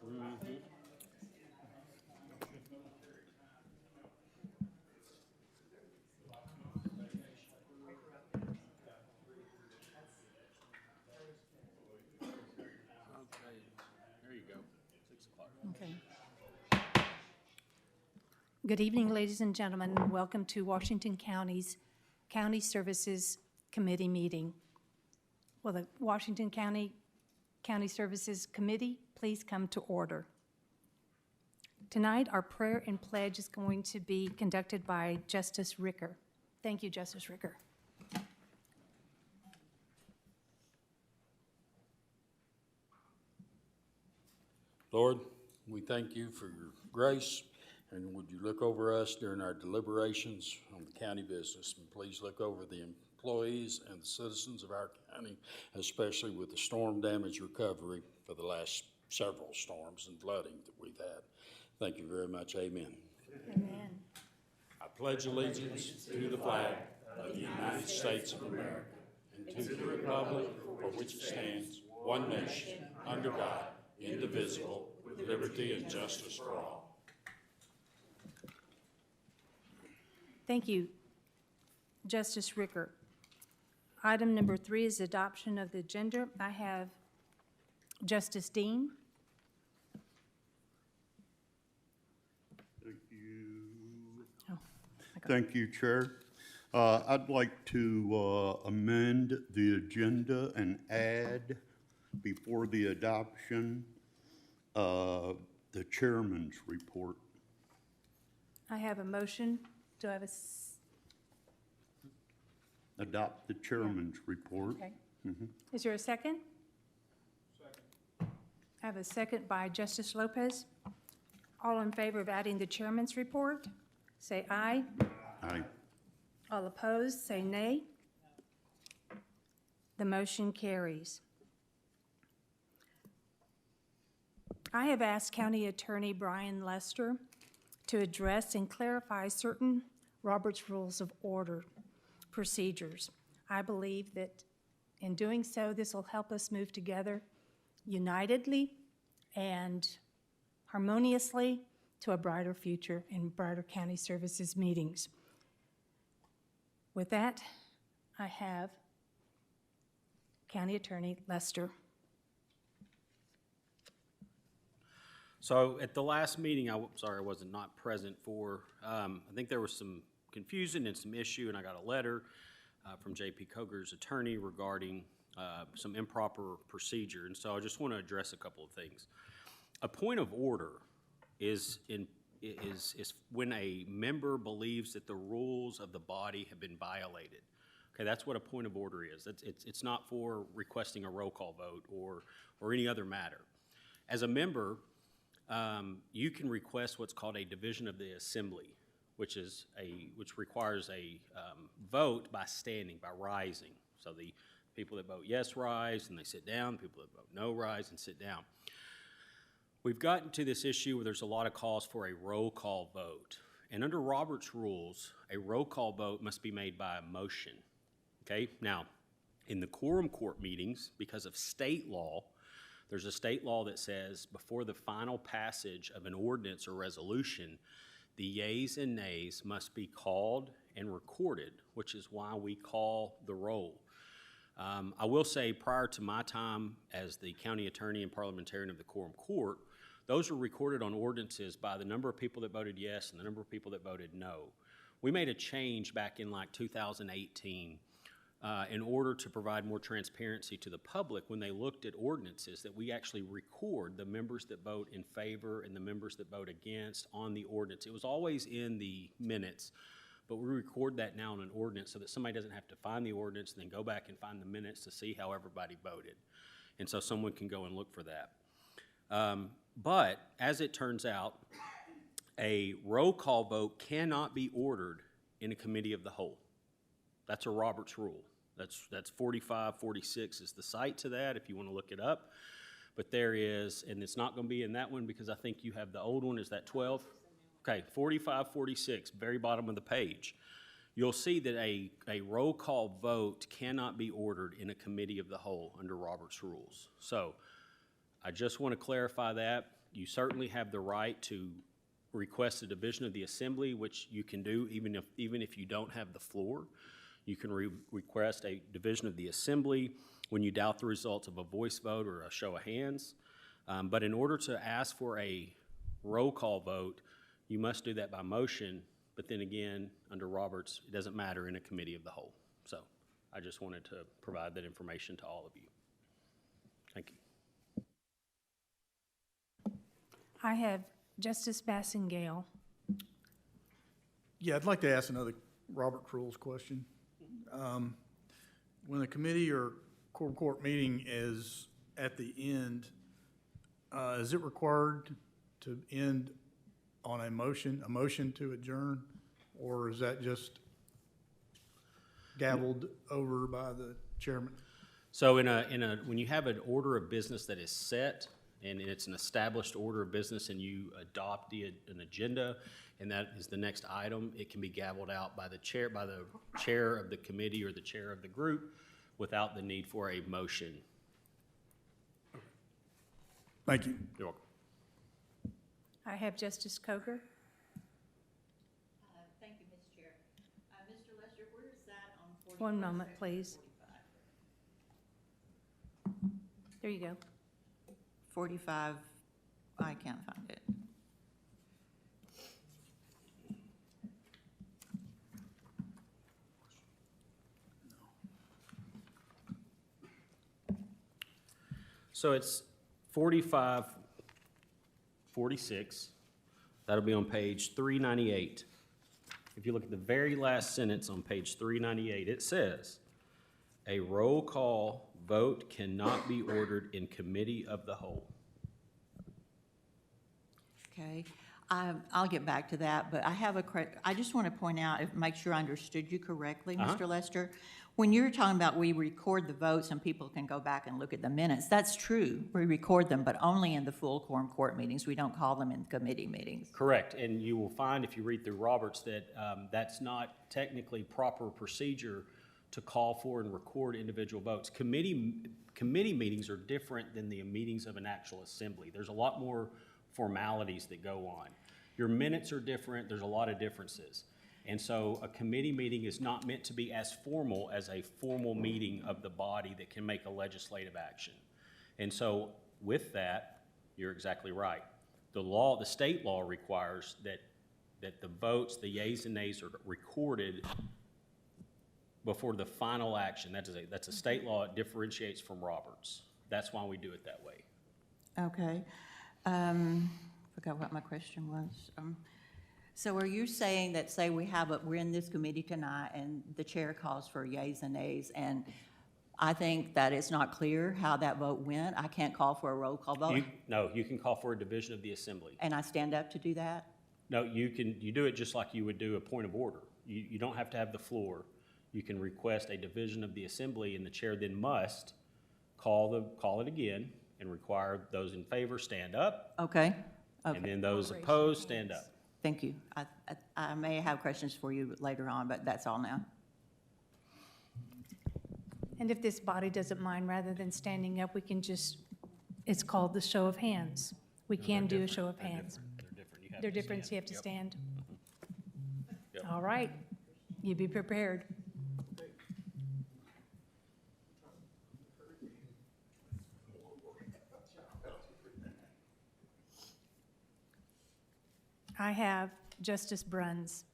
Okay, there you go. 6 o'clock. Okay. Good evening, ladies and gentlemen. Welcome to Washington County's County Services Committee meeting. Will the Washington County Services Committee please come to order? Tonight, our prayer and pledge is going to be conducted by Justice Ricker. Thank you, Justice Ricker. Lord, we thank you for your grace, and would you look over us during our deliberations on the county business, and please look over the employees and the citizens of our county, especially with the storm damage recovery for the last several storms and flooding that we've had. Thank you very much. Amen. Amen. I pledge allegiance to the flag of the United States of America and to the republic for which it stands, one nation, under God, indivisible, with liberty and justice for all. Thank you, Justice Ricker. Item number 3 is adoption of the agenda. I have Justice Dean. Thank you. Oh, Thank you, Chair. I'd like to amend the agenda and add before the adoption the chairman's report. I have a motion. Do I have a Adopt the chairman's report. okay. Is there a second? Second. I have a second by Justice Lopez. All in favor of adding the chairman's report, say aye. Aye. All opposed, say nay. The motion carries. I have asked County Attorney Brian Lester to address and clarify certain Robert's Rules of Order procedures. I believe that in doing so, this will help us move together unitedly and harmoniously to a brighter future and brighter county services meetings. With that, I have County Attorney Lester. So at the last meeting, I was not present for. I think there was some confusion and some issue, and I got a letter from J.P. Koger's attorney regarding some improper procedure. And so I just want to address a couple of things. A point of order is when a member believes that the rules of the body have been violated. Okay, that's what a point of order is. It's not for requesting a roll call vote or any other matter. As a member, you can request what's called a division of the assembly, which requires a vote by standing, by rising. So the people that vote yes rise and they sit down. People that vote no rise and sit down. We've gotten to this issue where there's a lot of calls for a roll call vote. And under Robert's rules, a roll call vote must be made by a motion. Okay, now in the quorum court meetings, because of state law, there's a state law that says before the final passage of an ordinance or resolution, the yeas and nays must be called and recorded, which is why we call the roll. I will say prior to my time as the county attorney and parliamentarian of the quorum court, those were recorded on ordinances by the number of people that voted yes and the number of people that voted no. We made a change back in like 2018 in order to provide more transparency to the public when they looked at ordinances, that we actually record the members that vote in favor and the members that vote against on the ordinance. It was always in the minutes, but we record that now in an ordinance so that somebody doesn't have to find the ordinance and then go back and find the minutes to see how everybody voted. And so someone can go and look for that. But as it turns out, a roll call vote cannot be ordered in a committee of the whole. That's a Robert's rule. That's 4546 is the site to that if you want to look it up. But there is, and it's not going to be in that one because I think you have the old one. Is that 12? Okay, 4546, very bottom of the page. You'll see that a roll call vote cannot be ordered in a committee of the whole under Robert's rules. So I just want to clarify that. you certainly have the right to request a division of the assembly, which you can do even if you don't have the floor. You can request a division of the assembly when you doubt the results of a voice vote or a show of hands. But in order to ask for a roll call vote, you must do that by motion. But then again, under Roberts, it doesn't matter in a committee of the whole. So I just wanted to provide that information to all of you. Thank you. I have Justice Bassingale. Yeah, I'd like to ask another Robert Rules question. When the committee or court meeting is at the end, is it required to end on a motion to adjourn? Or is that just gavelled over by the chairman? So when you have an order of business that is set, and it's an established order of business, and you adopt an agenda, and that is the next item, it can be gavelled out by the chair of the committee or the chair of the group without the need for a motion. Thank you. You're welcome. I have Justice Coker. Thank you, Ms. Chair. Mr. Lester, where is that on 45? One moment, please. 45. There you go. 45, I can't find it. So it's 45, 46. That'll be on page 398. If you look at the very last sentence on page 398, it says, "A roll call vote cannot be ordered in committee of the whole." Okay, I'll get back to that, but I just want to point out, make sure I understood you correctly, Mr. Lester. When you're talking about we record the votes and people can go back and look at the minutes, that's true. We record them, but only in the full quorum court meetings. We don't call them in committee meetings. Correct, and you will find if you read through Roberts that that's not technically proper procedure to call for and record individual votes. Committee meetings are different than the meetings of an actual assembly. There's a lot more formalities that go on. Your minutes are different, there's a lot of differences. And so a committee meeting is not meant to be as formal as a formal meeting of the body that can make a legislative action. And so with that, you're exactly right. The state law requires that the votes, the yeas and nays, are recorded before the final action. That's a state law. It differentiates from Roberts. That's why we do it that way. Okay. Forgot what my question was. So are you saying that, say we're in this committee tonight and the chair calls for yeas and nays, and I think that it's not clear how that vote went, I can't call for a roll call vote? No, you can call for a division of the assembly. And I stand up to do that? No, you do it just like you would do a point of order. You don't have to have the floor. You can request a division of the assembly, and the chair then must call it again and require those in favor stand up. Okay. And then those opposed stand up. Thank you. I may have questions for you later on, but that's all now. And if this body doesn't mind, rather than standing up, we can just, it's called the show of hands. We can do a show of hands. They're different. They're different, so you have to Yep. stand. Yep. All right. You be prepared. I have Justice Bruns.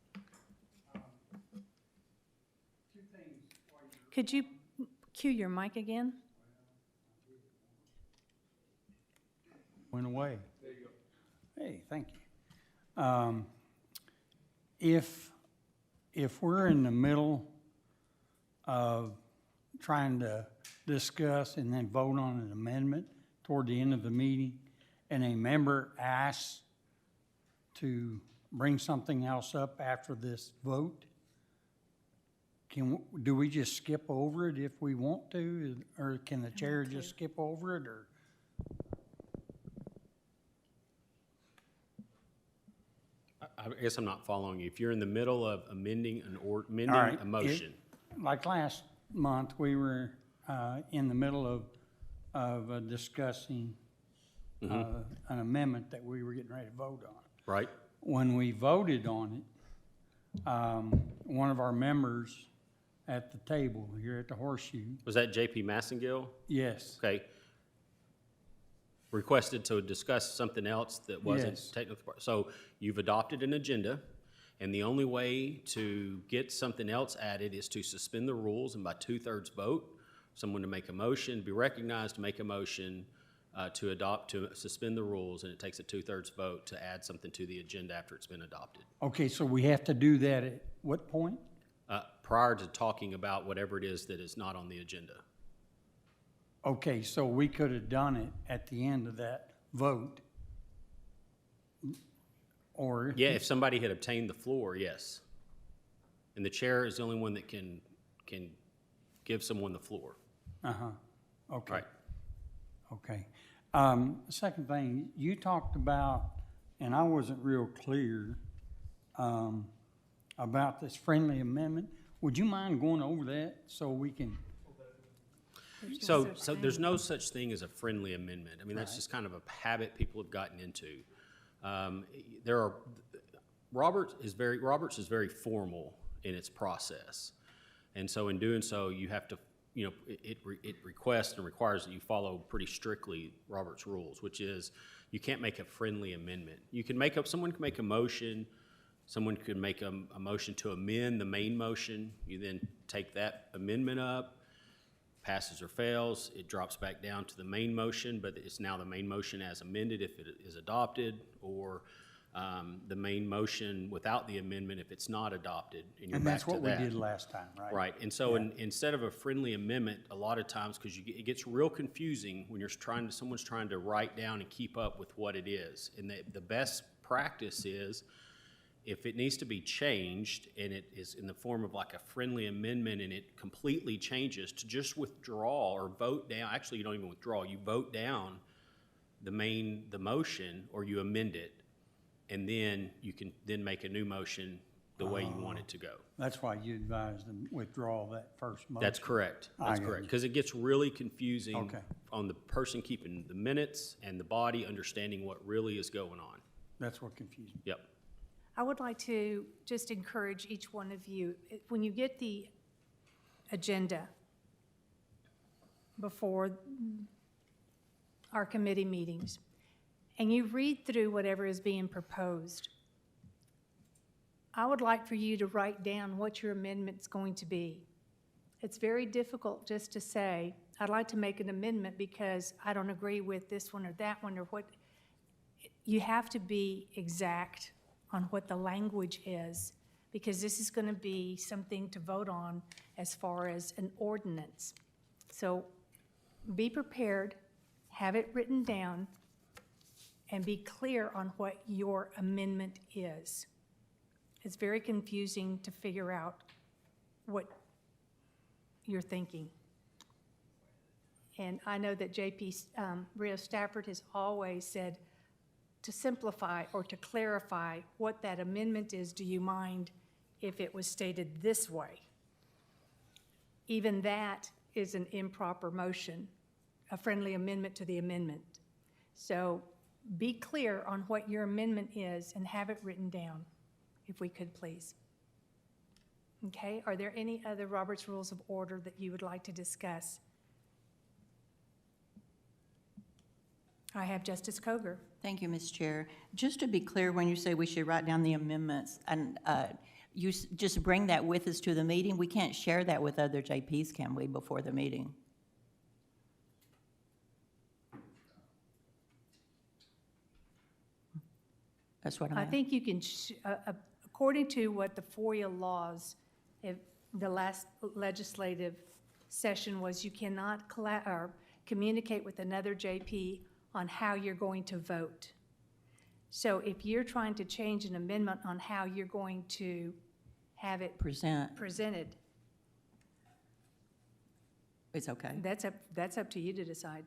Could you cue your mic again? Went away. There you go. Hey, thank you. If we're in the middle of trying to discuss and then vote on an amendment toward the end of the meeting, and a member asks to bring something else up after this vote, do we just skip over it if we want to, or can the chair just skip over it, or? I guess I'm not following you. If you're in the middle of amending All right, a motion. Like last month, we were in the middle of discussing an amendment that we were getting ready to vote on. Right? When we voted on it, one of our members at the table here at the Horseshoe, Was that JP Massengill? yes, Okay. Requested to discuss something else that wasn't Yes. technically part. So you've adopted an agenda, and the only way to get something else added is to suspend the rules and by 2/3 vote, someone to make a motion, be recognized to make a motion to suspend the rules, and it takes a 2/3 vote to add something to the agenda after it's been adopted. okay, so we have to do that at what point? Prior to talking about whatever it is that is not on the agenda. Okay, so we could have done it at the end of that vote. Or, Yeah, if somebody had obtained the floor, yes. And the chair is the only one that can give someone the floor. okay, Right. okay. Second thing, you talked about, and I wasn't real clear, about this friendly amendment. Would you mind going over that so we can, So there's no such thing as a friendly amendment. I mean, that's just kind of a habit people have gotten into. Roberts is very formal in its process. And so in doing so, you have to, it requests and requires that you follow pretty strictly Robert's rules, which is you can't make a friendly amendment. Someone can make a motion, someone could make a motion to amend the main motion. You then take that amendment up, passes or fails, it drops back down to the main motion, but it's now the main motion as amended if it is adopted, or the main motion without the amendment if it's not adopted, and you're and back that's to what we that. did last time, right? Right, and so instead of a friendly amendment, a lot of times, because it gets real confusing when someone's trying to write down and keep up with what it is. And the best practice is, if it needs to be changed and it is in the form of like a friendly amendment and it completely changes, to just withdraw or vote down. Actually, you don't even withdraw, you vote down the motion, or you amend it, and then you can then make a new motion the way you want it to go. That's why you advised them withdraw that first motion. That's correct. I That's got correct. you. Because it gets really confusing Okay. on the person keeping the minutes and the body understanding what really is going on. That's what confused me. Yep. I would like to just encourage each one of you, when you get the agenda before our committee meetings, and you read through whatever is being proposed, I would like for you to write down what your amendment's going to be. It's very difficult just to say, I'd like to make an amendment because I don't agree with this one or that one or what. You have to be exact on what the language is, because this is going to be something to vote on as far as an ordinance. So be prepared, have it written down, and be clear on what your amendment is. It's very confusing to figure out what you're thinking. And I know that J.P. Rio Stafford has always said, to simplify or to clarify what that amendment is, do you mind if it was stated this way? Even that is an improper motion, a friendly amendment to the amendment. So be clear on what your amendment is and have it written down, if we could, please. Okay, are there any other Robert's Rules of Order that you would like to discuss? I have Justice Coger. Thank you, Ms. Chair. Just to be clear, when you say we should write down the amendments, and just bring that with us to the meeting, we can't share that with other JPs, can we, before the meeting? That's what I'm I asking. think you can, according to what the FOIA laws, if the last legislative session was, you cannot communicate with another JP on how you're going to vote. So if you're trying to change an amendment on how you're going to have it presented, It's okay. that's up to you to decide.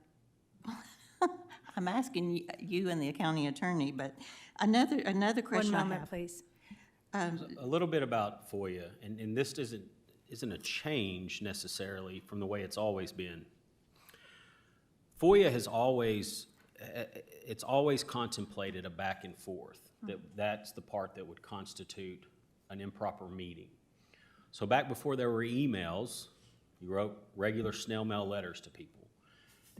I'm asking you and the county attorney, but another One question I moment, have. please. A little bit about FOIA, and this isn't a change necessarily from the way it's always been. FOIA has always it's always contemplated a back and forth. That's the part that would constitute an improper meeting. So back before there were emails, you wrote regular snail mail letters to people.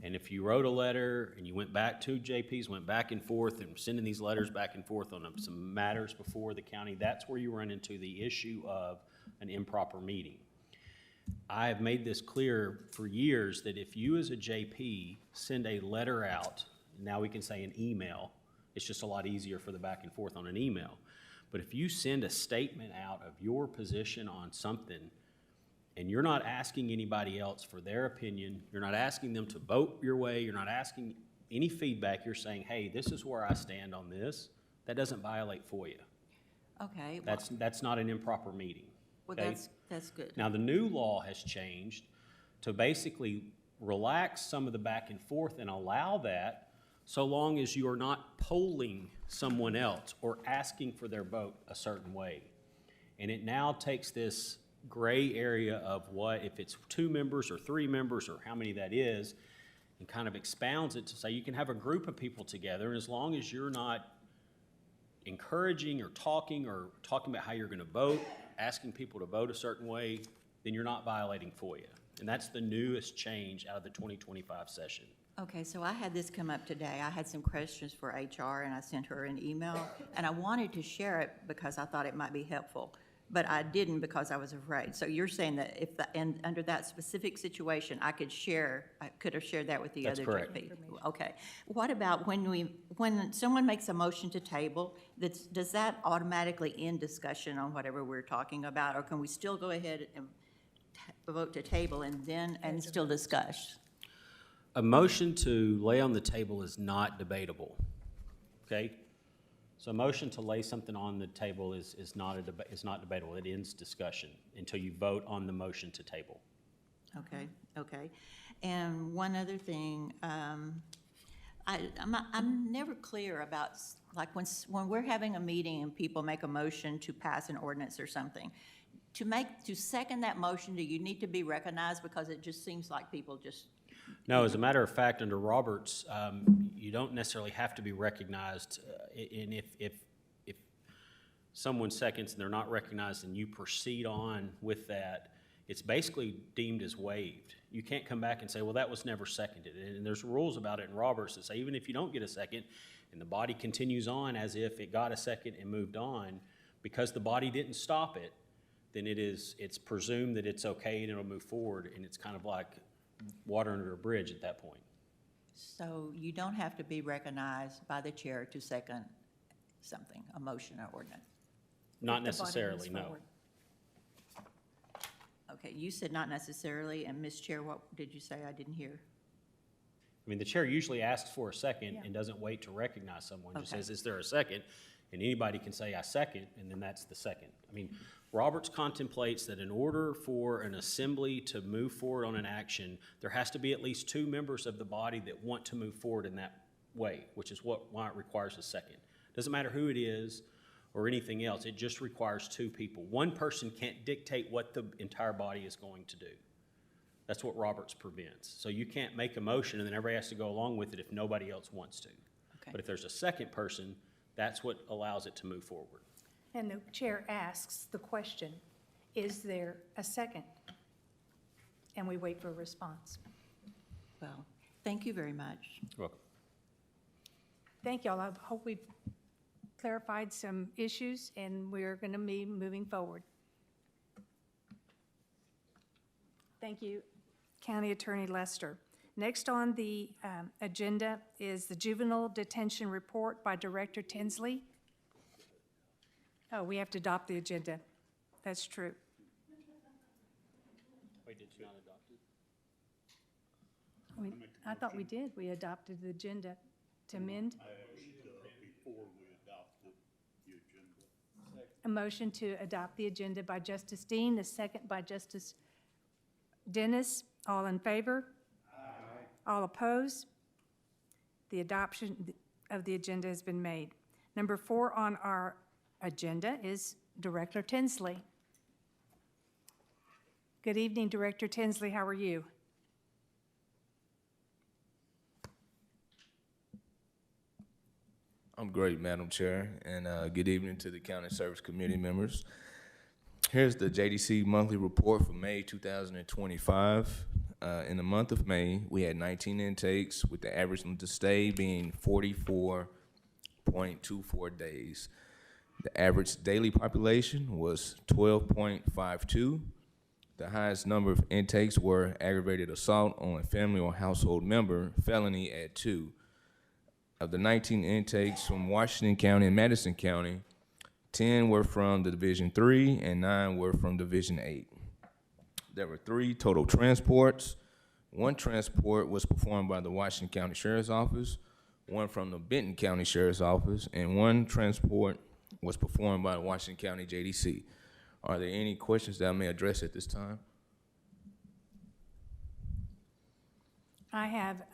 And if you wrote a letter and you went back to JP's, went back and forth and sending these letters back and forth on some matters before the county, that's where you run into the issue of an improper meeting. I have made this clear for years that if you as a JP send a letter out, now we can say an email, it's just a lot easier for the back and forth on an email. But if you send a statement out of your position on something and you're not asking anybody else for their opinion, you're not asking them to vote your way, you're not asking any feedback, you're saying, hey, this is where I stand on this, that doesn't violate FOIA. Okay. Well, That's not an improper meeting. well, okay? that's good. Now, the new law has changed to basically relax some of the back and forth and allow that so long as you are not polling someone else or asking for their vote a certain way. And it now takes this gray area of what, if it's 2 members or 3 members or how many that is, and kind of expounds it to say you can have a group of people together, and as long as you're not encouraging or talking about how you're gonna vote, asking people to vote a certain way, then you're not violating FOIA. And that's the newest change out of the 2025 session. Okay, so I had this come up today. I had some questions for HR, and I sent her an email, and I wanted to share it because I thought it might be helpful, but I didn't because I was afraid. So you're saying that if, and under that specific situation, I could have shared that with the That's other correct. JP? Okay. What about when someone makes a motion to table, does that automatically end discussion on whatever we're talking about, or can we still go ahead and vote to table and still discuss? A motion to lay on the table is not debatable, okay? So a motion to lay something on the table is not debatable. It ends discussion until you vote on the motion to table. Okay, okay. And one other thing, I'm never clear about, like, when we're having a meeting and people make a motion to pass an ordinance or something, to second that motion, do you need to be recognized? Because it just seems like people just. No, as a matter of fact, under Roberts, you don't necessarily have to be recognized. And if someone seconds and they're not recognized and you proceed on with that, it's basically deemed as waived. You can't come back and say, well, that was never seconded. And there's rules about it in Roberts that say even if you don't get a second and the body continues on as if it got a second and moved on, because the body didn't stop it, then it's presumed that it's okay and it'll move forward, and it's kind of like water under a bridge at that point. So you don't have to be recognized by the chair to second something, a motion or ordinance? Not If the body necessarily, moves no. forward. Okay, you said not necessarily, and Ms. Chair, what did you say? I didn't hear. I mean, the chair usually asks for a second Yeah. and doesn't wait to recognize someone. Just Okay. says, is there a second? And anybody can say, I second, and then that's the second. I mean, Roberts contemplates that in order for an assembly to move forward on an action, there has to be at least 2 members of the body that want to move forward in that way, which is why it requires a second. Doesn't matter who it is or anything else, it just requires 2 people. One person can't dictate what the entire body is going to do. That's what Roberts prevents. So you can't make a motion and then everybody has to go along with it if nobody else wants to. Okay. But if there's a second person, that's what allows it to move forward. And the chair asks the question, is there a second? And we wait for a response. Well, thank you very much. You're welcome. Thank y'all. I hope we've clarified some issues, and we're going to be moving forward. Thank you, County Attorney Lester. Next on the agenda is the Juvenile Detention Report by Director Tinsley. Oh, we have to adopt the agenda. That's true. Wait, did you not adopt it? I thought we did. We adopted the agenda to amend. Before we adopted the agenda. A motion to adopt the agenda by Justice Dean, the second by Justice Dennis. All in favor? Aye. All opposed? The adoption of the agenda has been made. Number 4 on our agenda is Director Tinsley. Good evening, Director Tinsley. How are you? I'm great, Madam Chair, and good evening to the County Service Committee members. Here's the JDC monthly report for May 2025. In the month of May, we had 19 intakes, with the average length of stay being 44.24 days. The average daily population was 12.52. The highest number of intakes were aggravated assault on a family or household member, felony at 2. Of the 19 intakes from Washington County and Madison County, 10 were from the Division 3 and 9 were from Division 8. There were 3 total transports. 1 transport was performed by the Washington County Sheriff's Office, 1 from the Benton County Sheriff's Office, and 1 transport was performed by the Washington County JDC. Are there any questions that I may address at this time? I have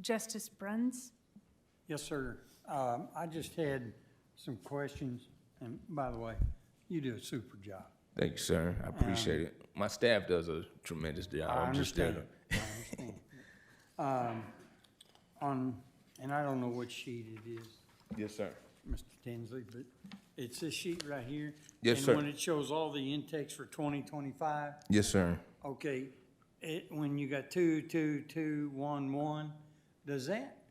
Justice Bruns. Yes, sir. I just had some questions, and by the way, you do a super job. Thank you, sir. I appreciate it. My staff does a tremendous job. I I'm just there understand. to- I understand. And I don't know what sheet it is, Yes, sir. Mr. Tinsley, but it's this sheet right here. Yes, And sir. when it shows all the intakes for 2025, Yes, sir. okay, when you got 2, 2, 2, 1, 1, does that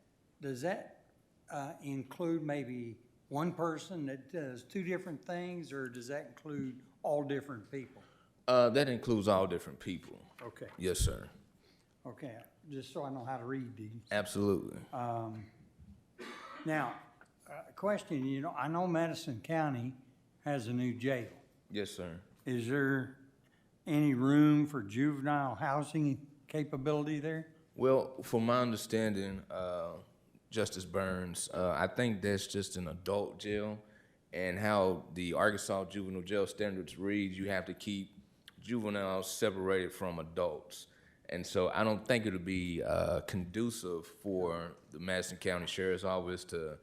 include maybe one person that does 2 different things, or does that include all different people? That includes all different people. Okay, Yes, sir. okay, just so I know how to read these. Absolutely. Now, question, I know Madison County has a new jail. Yes, sir. Is there any room for juvenile housing capability there? Well, from my understanding, Justice Burns, I think that's just an adult jail, and how the Arkansas juvenile jail standards read, you have to keep juveniles separated from adults. And so I don't think it'll be conducive for the Madison County Sheriff's Office to,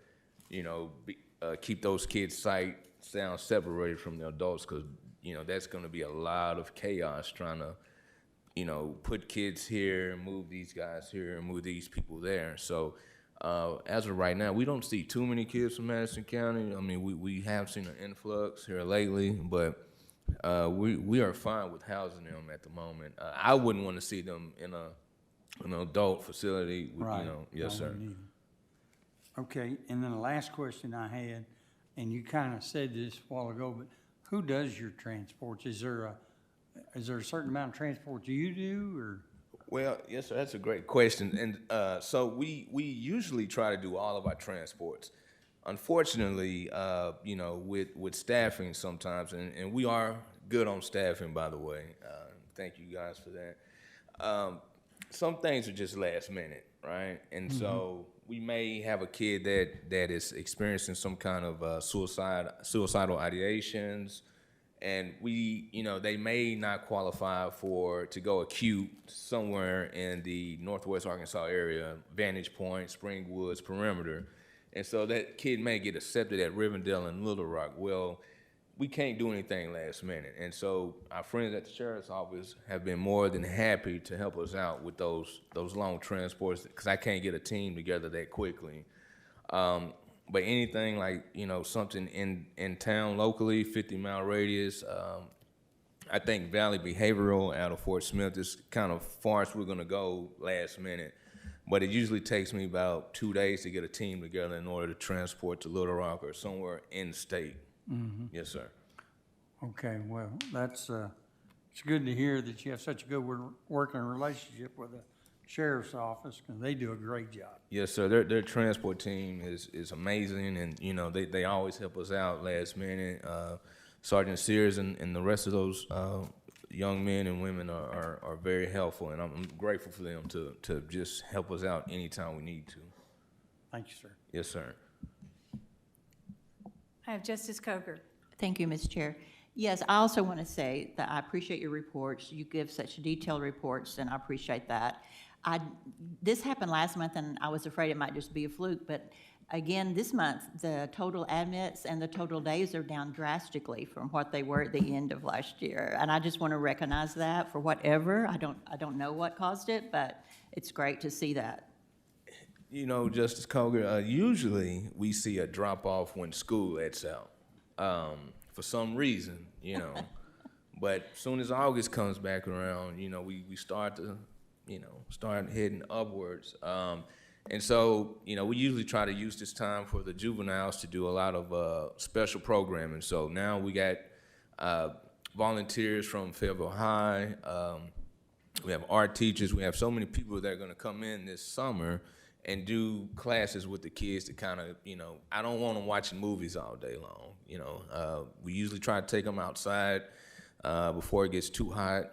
keep those kids' sound separated from the adults, because, that's going to be a lot of chaos trying to, put kids here, move these guys here, move these people there. So as of right now, we don't see too many kids from Madison County. I mean, we have seen an influx here lately, but we are fine with housing them at the moment. I wouldn't want to see them in an adult facility, Right. Yes, I sir. wouldn't either. Okay, and then the last question I had, and you kind of said this a while ago, but who does your transports? Is there a certain amount of transports you do, or? Well, yes, sir, that's a great question. And so we usually try to do all of our transports. Unfortunately, with staffing sometimes, and we are good on staffing, by the way. Thank you guys for that. Some things are just last minute, right? And so we may have a kid that is experiencing some kind of suicidal ideations, and they may not qualify to go acute somewhere in the Northwest Arkansas area, Vantage Point, Spring Woods, Perimeter. And so that kid may get accepted at Rivendell and Little Rock. Well, we can't do anything last minute. And so our friends at the Sheriff's Office have been more than happy to help us out with those long transports, because I can't get a team together that quickly. But anything like, something in town locally, 50-mile radius, I think Valley Behavioral out of Fort Smith is kind of far as we're going to go last minute. But it usually takes me about 2 days to get a team together in order to transport to Little Rock or somewhere in state. Yes, sir. Okay, well, it's good to hear that you have such a good working relationship with the Sheriff's Office, because they do a great job. Yes, sir. Their transport team is amazing, and they always help us out last minute. Sergeant Sears and the rest of those young men and women are very helpful, and I'm grateful for them to just help us out anytime we need to. Thank you, sir. Yes, sir. I have Justice Coker. Thank you, Ms. Chair. Yes, I also want to say that I appreciate your reports. You give such detailed reports, and I appreciate that. This happened last month, and I was afraid it might just be a fluke, but again, this month, the total admits and the total days are down drastically from what they were at the end of last year. And I just want to recognize that for whatever. I don't know what caused it, but it's great to see that. You know, Justice Coger, usually we see a drop-off when school lets out, for some reason, you know. But as soon as August comes back around, you know, we start to, start heading upwards. And so, you know, we usually try to use this time for the juveniles to do a lot of special programming. So now we got volunteers from Fayetteville High. We have art teachers. We have so many people that are going to come in this summer and do classes with the kids to kind of, I don't want them watching movies all day long. We usually try to take them outside before it gets too hot,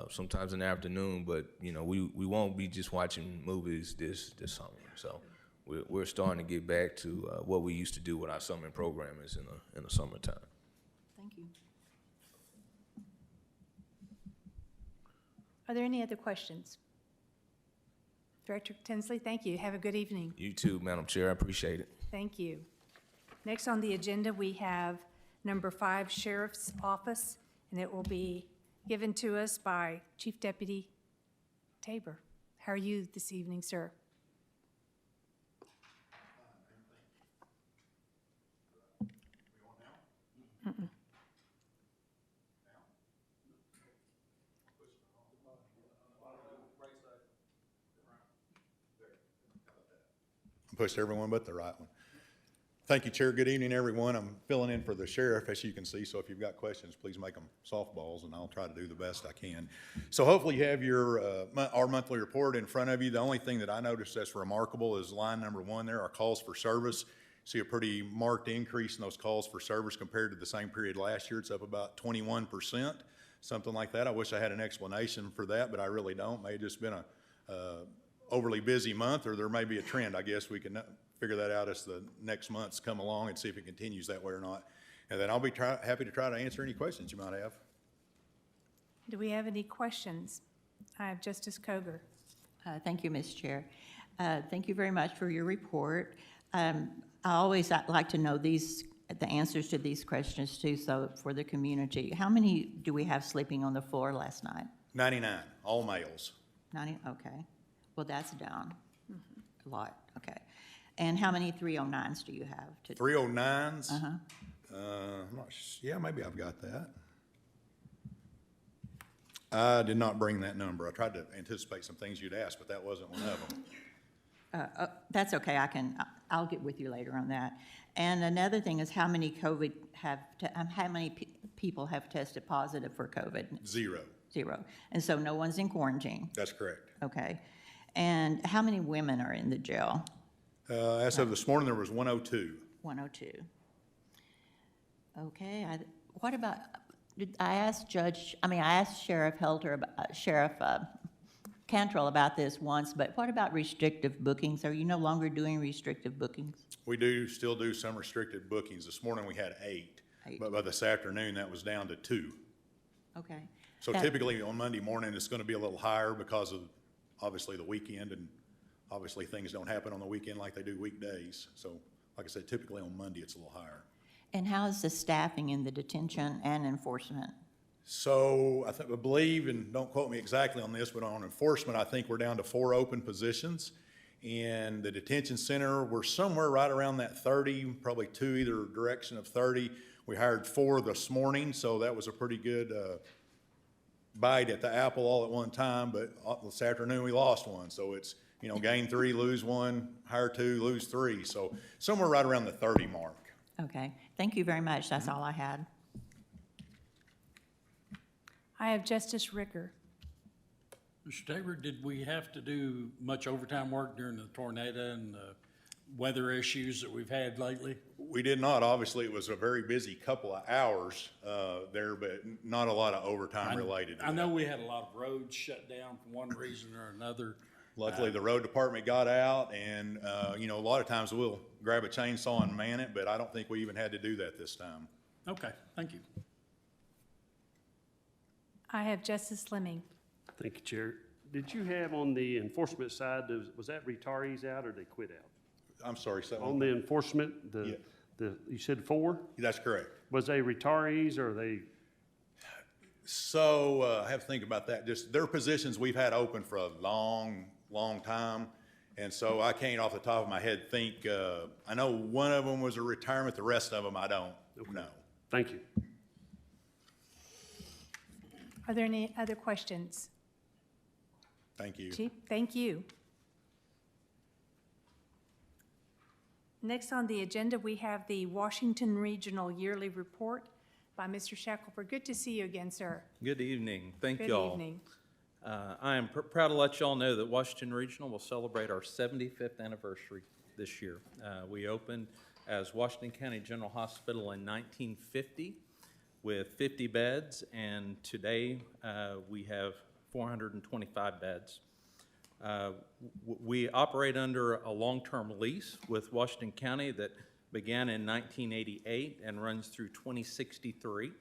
sometimes in the afternoon, but, we won't be just watching movies this summer. So we're starting to get back to what we used to do with our summer programmers in the summertime. Thank you. Are there any other questions? Director Tinsley, thank you. Have a good evening. You too, Madam Chair. I appreciate it. Thank you. Next on the agenda, we have number 5, Sheriff's Office, and it will be given to us by Chief Deputy Tabor. How are you this evening, sir? Pushed everyone but the right one. Thank you, Chair. Good evening, everyone. I'm filling in for the sheriff, as you can see, so if you've got questions, please make them softballs, and I'll try to do the best I can. So hopefully you have our monthly report in front of you. The only thing that I noticed that's remarkable is line number 1 there, our calls for service. See a pretty marked increase in those calls for service compared to the same period last year. It's up about 21%, something like that. I wish I had an explanation for that, but I really don't. May have just been a overly busy month, or there may be a trend. I guess we can figure that out as the next months come along and see if it continues that way or not. And then I'll be happy to try to answer any questions you might have. Do we have any questions? I have Justice Coger. Thank you, Ms. Chair. Thank you very much for your report. I always like to know the answers to these questions too, so for the community. How many do we have sleeping on the floor last night? 99, all males. 90, okay. Well, that's down a lot, okay. And how many 309s do you have? 309s? I'm not yeah, maybe I've got that. I did not bring that number. I tried to anticipate some things you'd ask, but that wasn't one of them. That's okay, I'll get with you later on that. And another thing is how many people have tested positive for COVID? Zero. Zero. And so no one's in quarantine? That's correct. Okay. And how many women are in the jail? As of this morning, there was 102. 102. Okay, what about, I asked Sheriff Helter, Sheriff Cantrell about this once, but what about restrictive bookings? Are you no longer doing restrictive bookings? We still do some restricted bookings. This morning we had 8, but by this afternoon that was down to 2. Okay. So typically on Monday morning it's going to be a little higher because of obviously the weekend, and obviously things don't happen on the weekend like they do weekdays. So like I said, typically on Monday it's a little higher. And how is the staffing in the detention and enforcement? So I believe, and don't quote me exactly on this, but on enforcement, I think we're down to 4 open positions. In the detention center, we're somewhere right around that 30, probably 2 either direction of 30. We hired 4 this morning, so that was a pretty good bite at the apple all at one time, but this afternoon we lost 1. So it's, gain 3, lose 1, hire 2, lose 3. So somewhere right around the 30 mark. Okay, thank you very much. That's all I had. I have Justice Ricker. Mr. Tabor, did we have to do much overtime work during the tornado and the weather issues that we've had lately? We did not. Obviously, it was a very busy couple of hours there, but not a lot of overtime related to that. I know we had a lot of roads shut down for one reason or another. Luckily, the road department got out, and, a lot of times we'll grab a chainsaw and man it, but I don't think we even had to do that this time. Okay, thank you. I have Justice Fleming. Thank you, Chair. Did you have on the enforcement side, was that retirees out or they quit out? I'm sorry, so. On the enforcement, you said 4? That's correct. Was they retirees or are they? So I have to think about that. Just their positions we've had open for a long time, And so I can't off the top of my head think, I know one of them was a retirement, the rest of them I don't know. Thank you. Are there any other questions? Thank you. Chief, thank you. Next on the agenda, we have the Washington Regional Yearly Report by Mr. Shackelford. Good to see you again, sir. Good evening. Thank Good you all. evening. I am proud to let you all know that Washington Regional will celebrate our 75th anniversary this year. We opened as Washington County General Hospital in 1950 with 50 beds, and today we have 425 beds. We operate under a long-term lease with Washington County that began in 1988 and runs through 2063,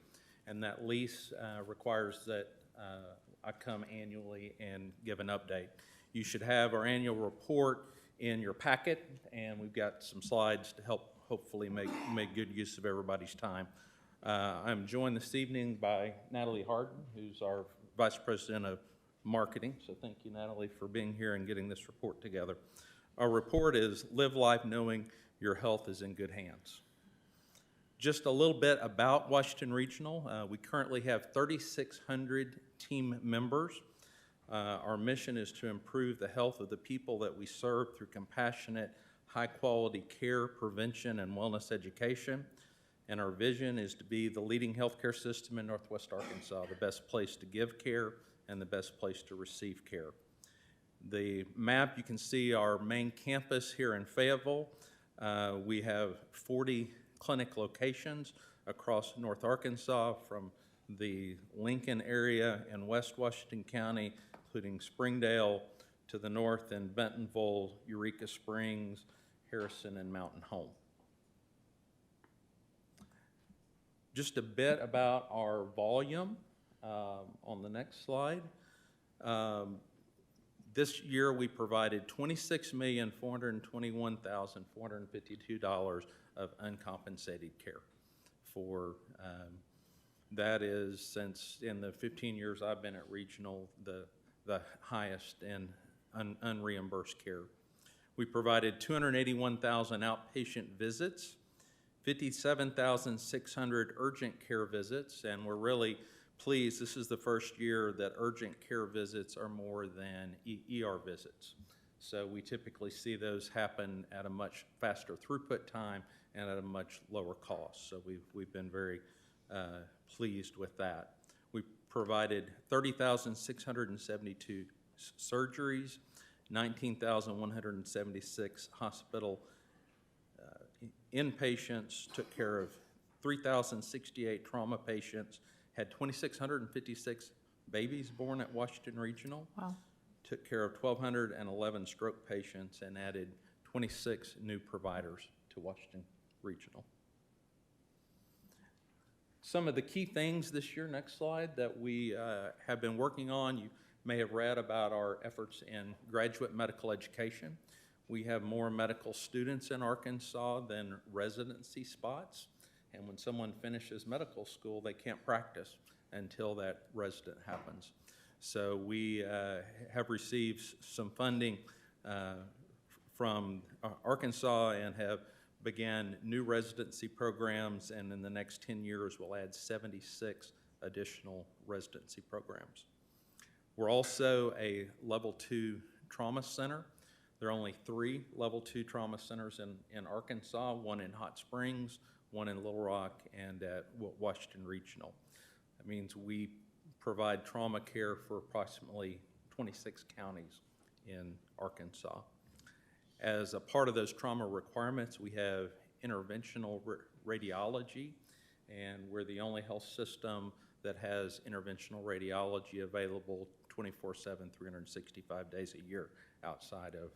and that lease requires that I come annually and give an update. You should have our annual report in your packet, and we've got some slides to help hopefully make good use of everybody's time. I'm joined this evening by Natalie Harden, who's our Vice President of Marketing. So thank you, Natalie, for being here and getting this report together. Our report is Live Life Knowing Your Health is in Good Hands. Just a little bit about Washington Regional. We currently have 3,600 team members. Our mission is to improve the health of the people that we serve through compassionate, high-quality care, prevention, and wellness education. And our vision is to be the leading healthcare system in Northwest Arkansas, the best place to give care and the best place to receive care. The map, you can see our main campus here in Fayetteville. We have 40 clinic locations across North Arkansas, from the Lincoln area in West Washington County, including Springdale, to the north in Bentonville, Eureka Springs, Harrison, and Mountain Home. Just a bit about our volume on the next slide. This year we provided $26,421,452 of uncompensated care for, that is, since in the 15 years I've been at Regional, the highest in unreimbursed care. We provided 281,000 outpatient visits, 57,600 urgent care visits, and we're really pleased. This is the first year that urgent care visits are more than ER visits. So we typically see those happen at a much faster throughput time and at a much lower cost. So we've been very pleased with that. We provided 30,672 surgeries, 19,176 hospital inpatients, took care of 3,068 trauma patients, had 2,656 babies born at Washington Regional. Wow. Took care of 1,211 stroke patients and added 26 new providers to Washington Regional. Some of the key things this year, next slide, that we have been working on. You may have read about our efforts in graduate medical education. We have more medical students in Arkansas than residency spots. And when someone finishes medical school, they can't practice until that resident happens. So we have received some funding from Arkansas and have began new residency programs, and in the next 10 years we'll add 76 additional residency programs. We're also a level 2 trauma center. There are only 3 level 2 trauma centers in Arkansas, one in Hot Springs, one in Little Rock, and at Washington Regional. That means we provide trauma care for approximately 26 counties in Arkansas. As a part of those trauma requirements, we have interventional radiology, and we're the only health system that has interventional radiology available 24/7, 365 days a year outside of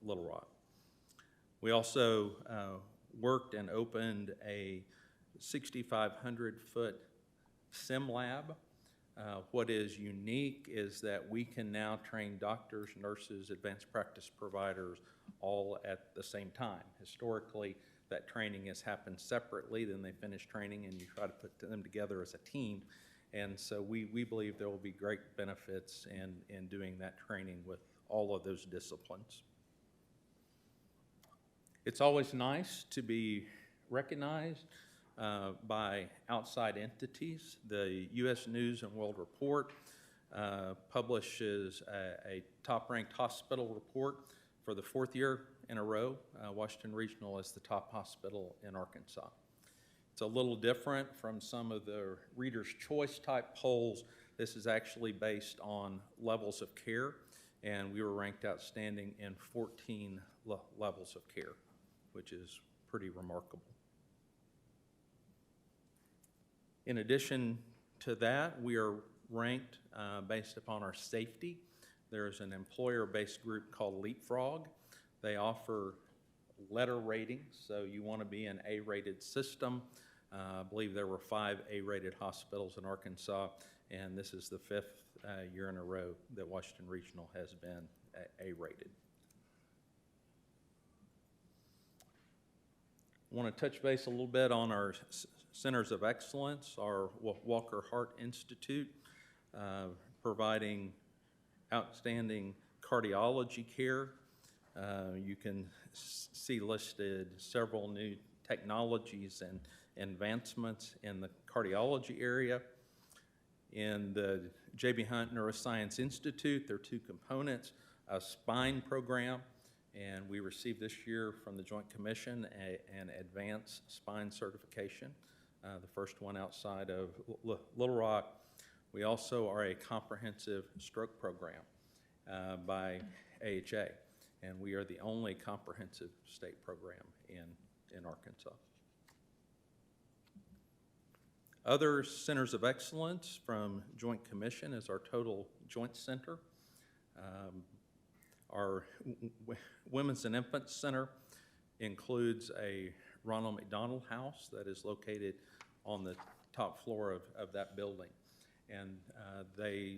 Little Rock. We also worked and opened a 6,500-foot sim lab. What is unique is that we can now train doctors, nurses, advanced practice providers all at the same time. Historically, that training has happened separately, then they finish training and you try to put them together as a team. And so we believe there will be great benefits in doing that training with all of those disciplines. It's always nice to be recognized by outside entities. The U.S. News and World Report publishes a top-ranked hospital report for the 4th year in a row. Washington Regional is the top hospital in Arkansas. It's a little different from some of the Reader's Choice type polls. This is actually based on levels of care, and we were ranked outstanding in 14 levels of care, which is pretty remarkable. In addition to that, we are ranked based upon our safety. There's an employer-based group called Leapfrog. They offer letter ratings, so you want to be an A-rated system. I believe there were 5 A-rated hospitals in Arkansas, and this is the 5th year in a row that Washington Regional has been A-rated. I want to touch base a little bit on our Centers of Excellence, our Walker Heart Institute, providing outstanding cardiology care. You can see listed several new technologies and advancements in the cardiology area. In the J.B. Hunt Neuroscience Institute, there are 2 components, a spine program, and we received this year from the Joint Commission an advanced spine certification, the first one outside of Little Rock. We also are a comprehensive stroke program by AHA, and we are the only comprehensive state program in Arkansas. Other centers of excellence from Joint Commission is our Total Joint Center. Our Women's and Infants Center includes a Ronald McDonald House that is located on the top floor of that building. And they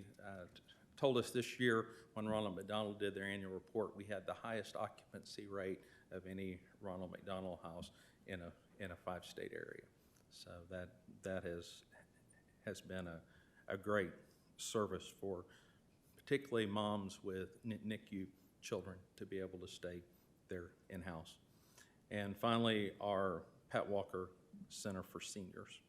told us this year when Ronald McDonald did their annual report, we had the highest occupancy rate of any Ronald McDonald House in a 5-state area. So that has been a great service for particularly moms with NICU children to be able to stay there in-house. And finally, our Pat Walker Center for Seniors.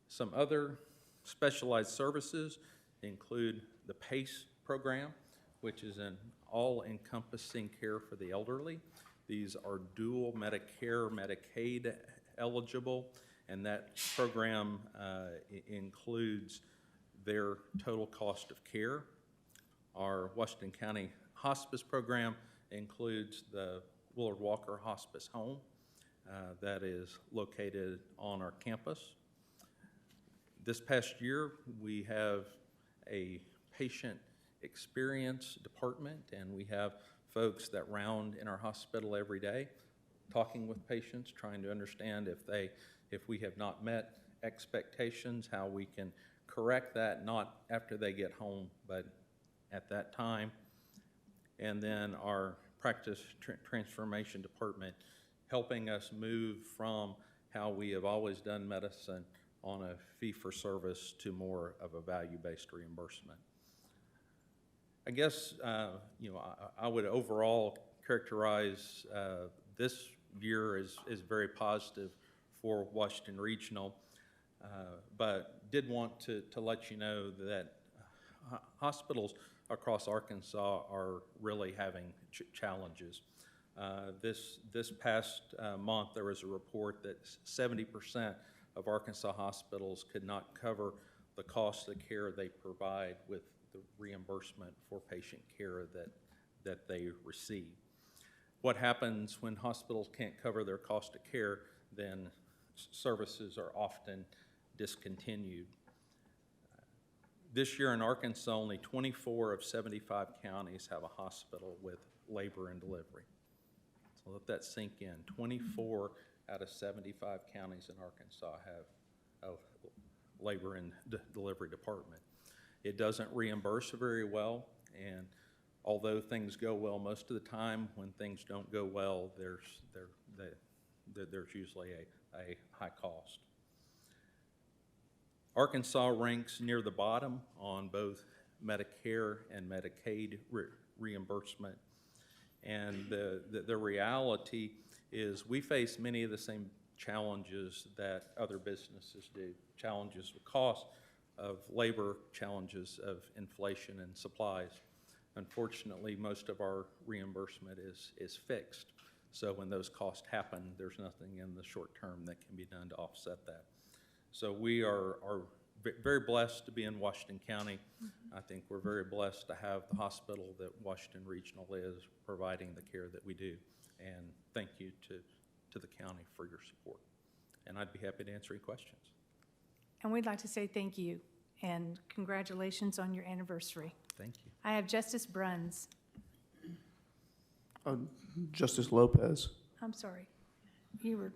Some other specialized services include the PACE program, which is an all-encompassing care for the elderly. These are dual Medicare, Medicaid eligible, and that program includes their total cost of care. Our Washington County Hospice program includes the Willard Walker Hospice Home that is located on our campus. This past year, we have a patient experience department, and we have folks that round in our hospital every day, talking with patients, trying to understand if we have not met expectations, how we can correct that, not after they get home, but at that time. And then our practice transformation department, helping us move from how we have always done medicine on a fee-for-service to more of a value-based reimbursement. I guess, I would overall characterize this year as very positive for Washington Regional, but did want to let you know that hospitals across Arkansas are really having challenges. This past month, there was a report that 70% of Arkansas hospitals could not cover the cost of care they provide with the reimbursement for patient care that they receive. What happens when hospitals can't cover their cost of care, then services are often discontinued. This year in Arkansas, only 24 of 75 counties have a hospital with labor and delivery. So let that sink in. 24 out of 75 counties in Arkansas have a labor and delivery department. It doesn't reimburse very well, and although things go well most of the time, when things don't go well, there's usually a high cost. Arkansas ranks near the bottom on both Medicare and Medicaid reimbursement, And the reality is we face many of the same challenges that other businesses do. Challenges with cost of labor, challenges of inflation and supplies. Unfortunately, most of our reimbursement is fixed. So when those costs happen, there's nothing in the short term that can be done to offset that. So we are very blessed to be in Washington County. I think we're very blessed to have the hospital that Washington Regional is providing the care that we do. And thank you to the county for your support. And I'd be happy to answer any questions. And we'd like to say thank you and congratulations on your anniversary. Thank you. I have Justice Bruns. Justice Lopez. I'm sorry. You were,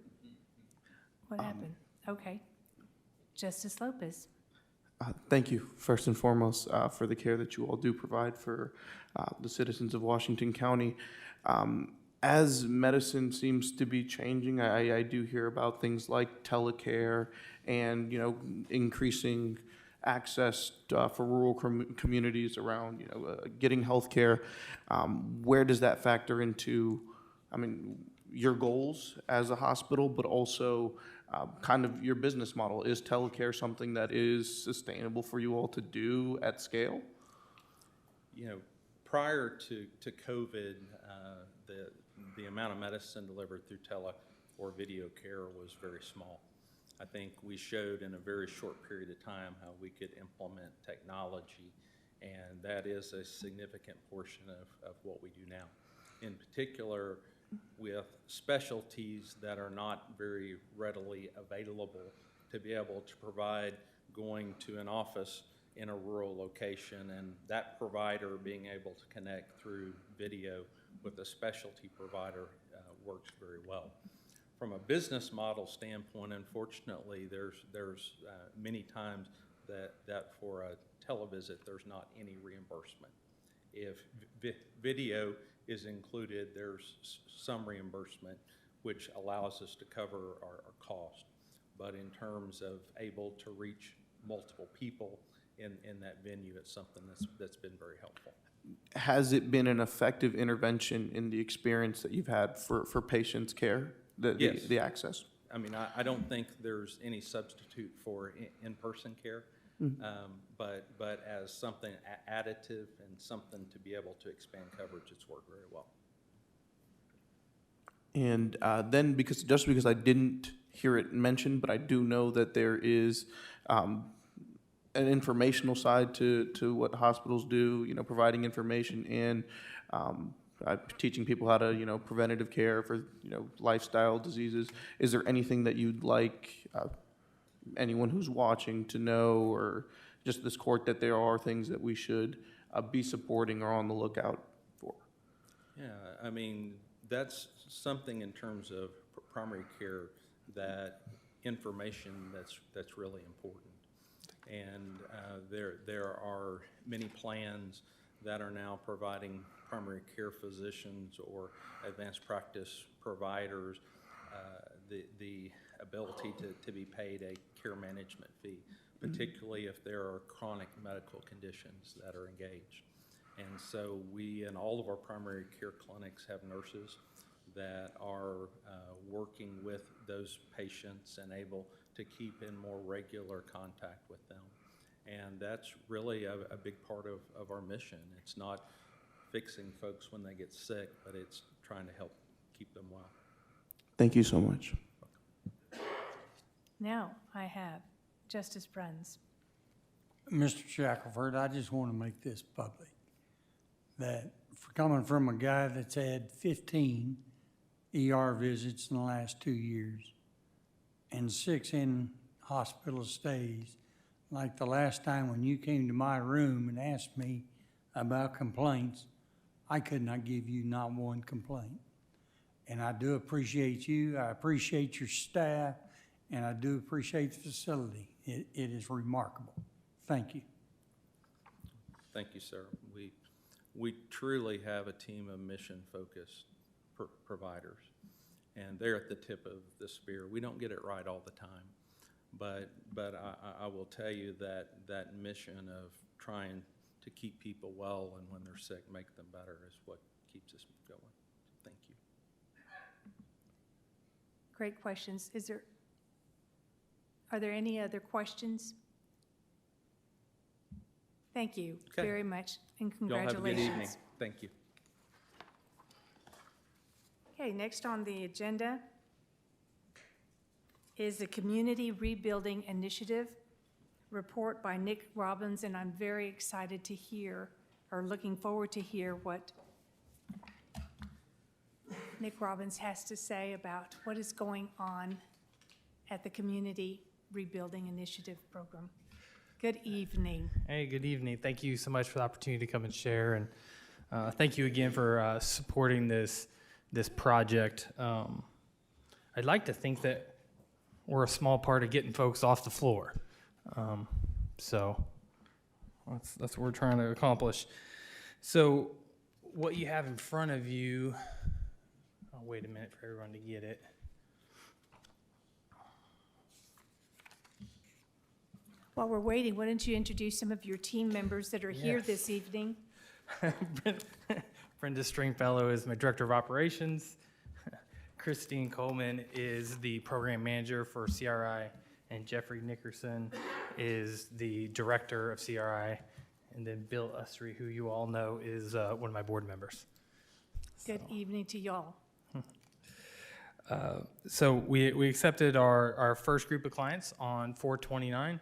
what happened? Okay. Justice Lopez. Thank you, first and foremost, for the care that you all do provide for the citizens of Washington County. As medicine seems to be changing, I do hear about things like telecare and, increasing access for rural communities around, getting health care. Where does that factor into, your goals as a hospital, but also kind of your business model? Is telecare something that is sustainable for you all to do at scale? Prior to COVID, the amount of medicine delivered through tele or video care was very small. I think we showed in a very short period of time how we could implement technology, and that is a significant portion of what we do now. In particular, with specialties that are not very readily available, to be able to provide going to an office in a rural location and that provider being able to connect through video with a specialty provider works very well. From a business model standpoint, unfortunately, there's many times that for a televisit, there's not any reimbursement. If video is included, there's some reimbursement, which allows us to cover our cost. But in terms of able to reach multiple people in that venue, it's something that's been very helpful. Has it been an effective intervention in the experience that you've had for patients' care, Yes. the access? I don't think there's any substitute for in-person care, but as something additive and something to be able to expand coverage, it's worked very well. And then just because I didn't hear it mentioned, but I do know that there is an informational side to what hospitals do, providing information and teaching people how to, preventative care for, lifestyle diseases. Is there anything that you'd like anyone who's watching to know, or just this court, that there are things that we should be supporting or on the lookout for? Yeah, that's something in terms of primary care, that information that's really important. And there are many plans that are now providing primary care physicians or advanced practice providers the ability to be paid a care management fee, particularly if there are chronic medical conditions that are engaged. And so we, in all of our primary care clinics, have nurses that are working with those patients and able to keep in more regular contact with them. And that's really a big part of our mission. It's not fixing folks when they get sick, but it's trying to help keep them well. Thank you so much. Now I have Justice Bruns. Mr. Shackelford, I just want to make this public, that for coming from a guy that's had 15 ER visits in the last 2 years and 6 in-hospital stays, like the last time when you came to my room and asked me about complaints, I could not give you not one complaint. And I do appreciate you, I appreciate your staff, and I do appreciate the facility. It is remarkable. Thank you. Thank you, sir. We truly have a team of mission-focused providers, and they're at the tip of the spear. We don't get it right all the time, but I will tell you that mission of trying to keep people well and when they're sick, make them better is what keeps us going. Great questions. Are there any other questions? Thank you Okay. very much, and Y'all have a good evening. congratulations. Thank you. Okay, next on the agenda is the Community Rebuilding Initiative report by Nick Robbins, and I'm very excited to hear, or looking forward to hear what Nick Robbins has to say about what is going on at the Community Rebuilding Initiative program. Good evening. Hey, good evening. Thank you so much for the opportunity to come and share, and thank you again for supporting this project. I'd like to think that we're a small part of getting folks off the floor, so that's what we're trying to accomplish. So, what you have in front of you. I'll wait a minute for everyone to get it. While we're waiting, why don't you introduce some of your team members that are here Yes. this evening? Brenda Stringfellow is my Director of Operations. Christine Coleman is the Program Manager for CRI, and Jeffrey Nickerson is the Director of CRI. And then Bill Usry, who you all know, is one of my board members. Good evening to y'all. So we accepted our first group of clients on 4/29.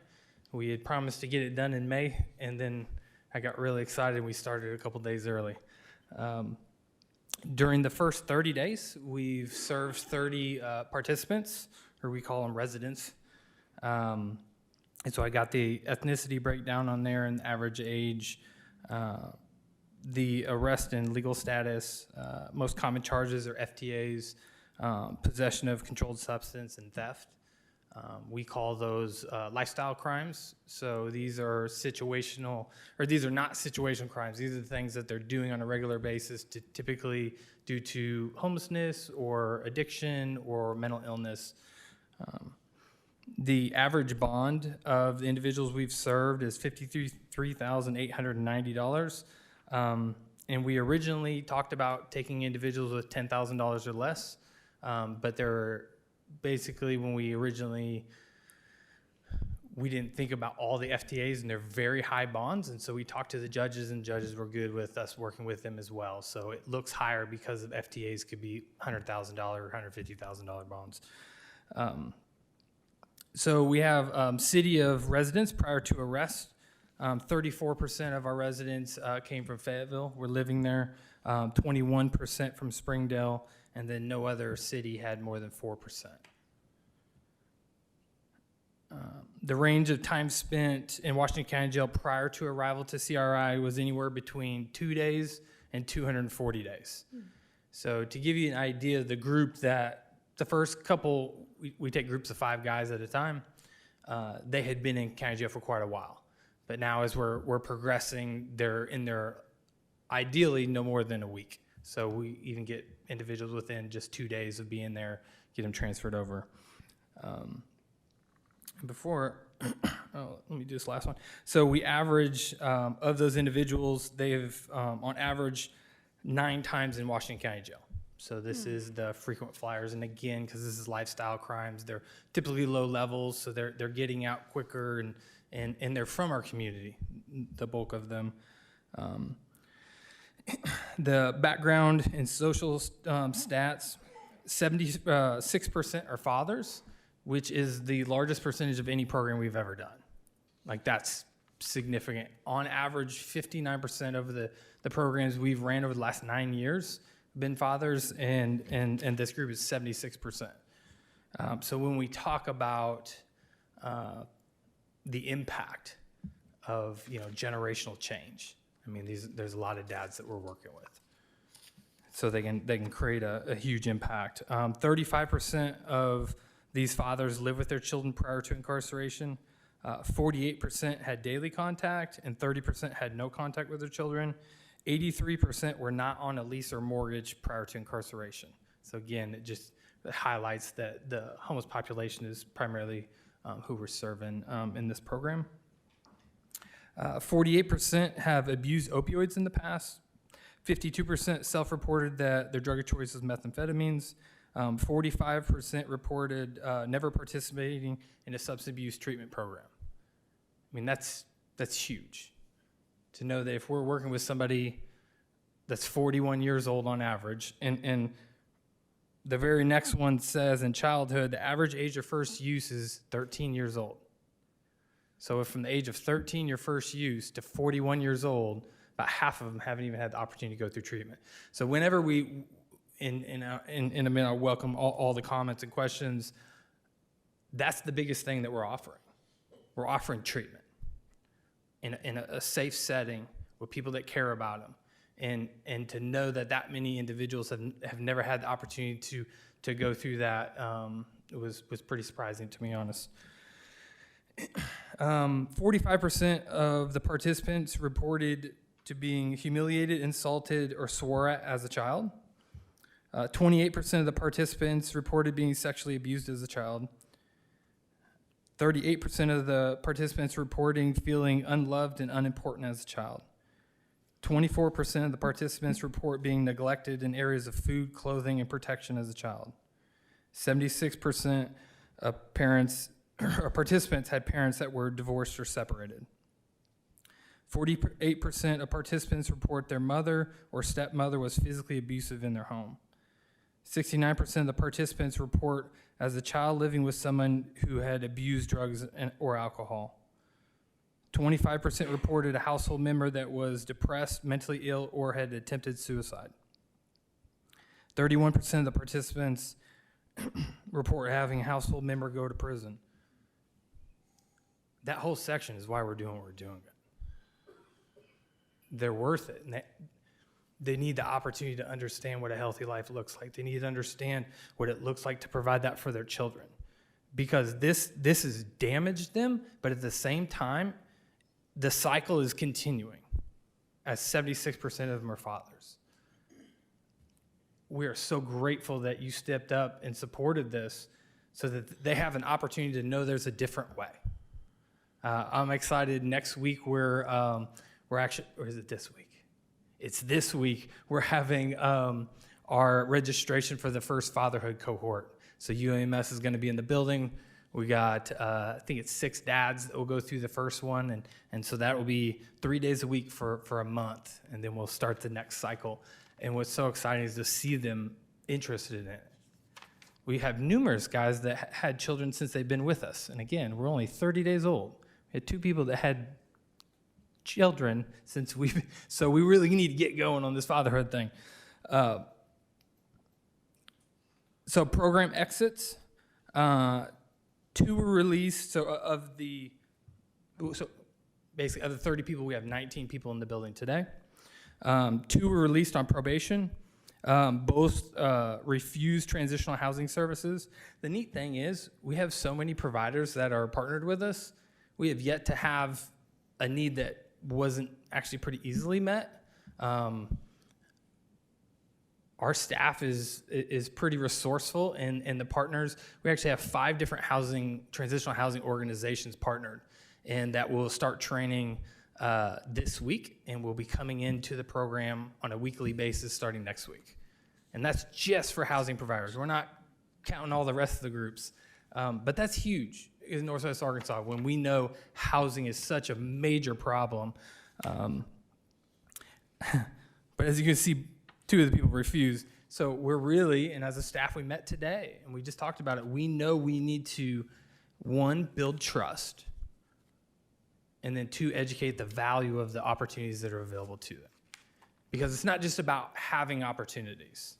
We had promised to get it done in May, and then I got really excited. We started a couple days early. During the first 30 days, we've served 30 participants, or we call them residents. And so I got the ethnicity breakdown on there and average age, the arrest and legal status. Most common charges are FTAs, possession of controlled substance, and theft. We call those lifestyle crimes. So these are situational, or these are not situational crimes. These are the things that they're doing on a regular basis, typically due to homelessness or addiction or mental illness. The average bond of the individuals we've served is $53,890. And we originally talked about taking individuals with $10,000 or less, but they're basically, when we didn't think about all the FTAs, and they're very high bonds, and so we talked to the judges, and judges were good with us working with them as well. So it looks higher because of FTAs could be $100,000 or $150,000 bonds. So we have city of residents prior to arrest. 34% of our residents came from Fayetteville. We're living there. 21% from Springdale, and then no other city had more than 4%. The range of time spent in Washington County Jail prior to arrival to CRI was anywhere between 2 days and 240 days. So to give you an idea, the group that, the first couple, we take groups of 5 guys at a time, they had been in county jail for quite a while. But now as we're progressing, they're in there ideally no more than a week. So we even get individuals within just 2 days of being there, get them transferred over. Before, let me do this last one. So we average, of those individuals, they've on average 9 times in Washington County Jail. So this is the frequent flyers, and again, because this is lifestyle crimes, they're typically low levels, so they're getting out quicker, and they're from our community, the bulk of them. The background and social stats, 76% are fathers, which is the largest percentage of any program we've ever done. Like, that's significant. On average, 59% of the programs we've ran over the last 9 years have been fathers, and this group is 76%. So when we talk about the impact of, generational change, I mean, there's a lot of dads that we're working with. So they can create a huge impact. 35% of these fathers live with their children prior to incarceration. 48% had daily contact, and 30% had no contact with their children. 83% were not on a lease or mortgage prior to incarceration. So again, it just highlights that the homeless population is primarily who we're serving in this program. 48% have abused opioids in the past. 52% self-reported that their drug of choice is methamphetamines. 45% reported never participating in a substance abuse treatment program. I mean, that's huge. To know that if we're working with somebody that's 41 years old on average, and the very next one says in childhood, the average age of first use is 13 years old. So if from the age of 13, your first use, to 41 years old, about half of them haven't even had the opportunity to go through treatment. So whenever we, in a minute, I'll welcome all the comments and questions. That's the biggest thing that we're offering. We're offering treatment in a safe setting with people that care about them. And to know that many individuals have never had the opportunity to go through that was pretty surprising, to be honest. 45% of the participants reported to being humiliated, insulted, or swore at as a child. 28% of the participants reported being sexually abused as a child. 38% of the participants reporting feeling unloved and unimportant as a child. 24% of the participants report being neglected in areas of food, clothing, and protection as a child. 76% of parents or participants had parents that were divorced or separated. 48% of participants report their mother or stepmother was physically abusive in their home. 69% of the participants report as a child living with someone who had abused drugs or alcohol. 25% reported a household member that was depressed, mentally ill, or had attempted suicide. 31% of the participants report having a household member go to prison. That whole section is why we're doing what we're doing. They're worth it. And they need the opportunity to understand what a healthy life looks like. They need to understand what it looks like to provide that for their children. Because this has damaged them, but at the same time, the cycle is continuing, as 76% of them are fathers. We are so grateful that you stepped up and supported this so that they have an opportunity to know there's a different way. I'm excited. Next week, we're actually, or is it this week? It's this week. We're having our registration for the first fatherhood cohort. So UAMS is going to be in the building. We got, I think it's 6 dads that will go through the first one. And so that will be 3 days a week for a month. And then we'll start the next cycle. And what's so exciting is to see them interested in it. We have numerous guys that had children since they've been with us. And again, we're only 30 days old. We had 2 people that had children since so we really need to get going on this fatherhood thing. So program exits, 2 were released. So basically of the 30 people, we have 19 people in the building today. 2 were released on probation. Both refused transitional housing services. The neat thing is we have so many providers that are partnered with us. We have yet to have a need that wasn't actually pretty easily met. Our staff is pretty resourceful, and the partners, we actually have 5 different transitional housing organizations partnered, and that will start training this week, and will be coming into the program on a weekly basis starting next week. And that's just for housing providers. We're not counting all the rest of the groups. But that's huge in Northwest Arkansas when we know housing is such a major problem. But as you can see, 2 of the people refused. So we're really, and as a staff, we met today, and we just talked about it. We know we need to, 1, build trust, and then 2, educate the value of the opportunities that are available to them. Because it's not just about having opportunities.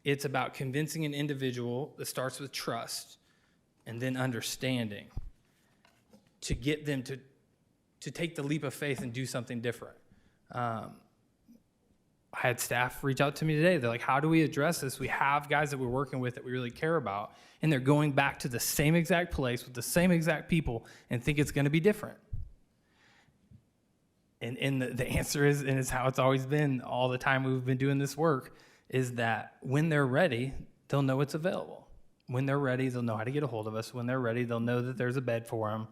It's about convincing an individual that starts with trust and then understanding to get them to take the leap of faith and do something different. I had staff reach out to me today. They're like, how do we address this? We have guys that we're working with that we really care about, and they're going back to the same exact place with the same exact people and think it's going to be different. And the answer is, and it's how it's always been all the time we've been doing this work, is that when they're ready, they'll know it's available. When they're ready, they'll know how to get a hold of us. When they're ready, they'll know that there's a bed for them,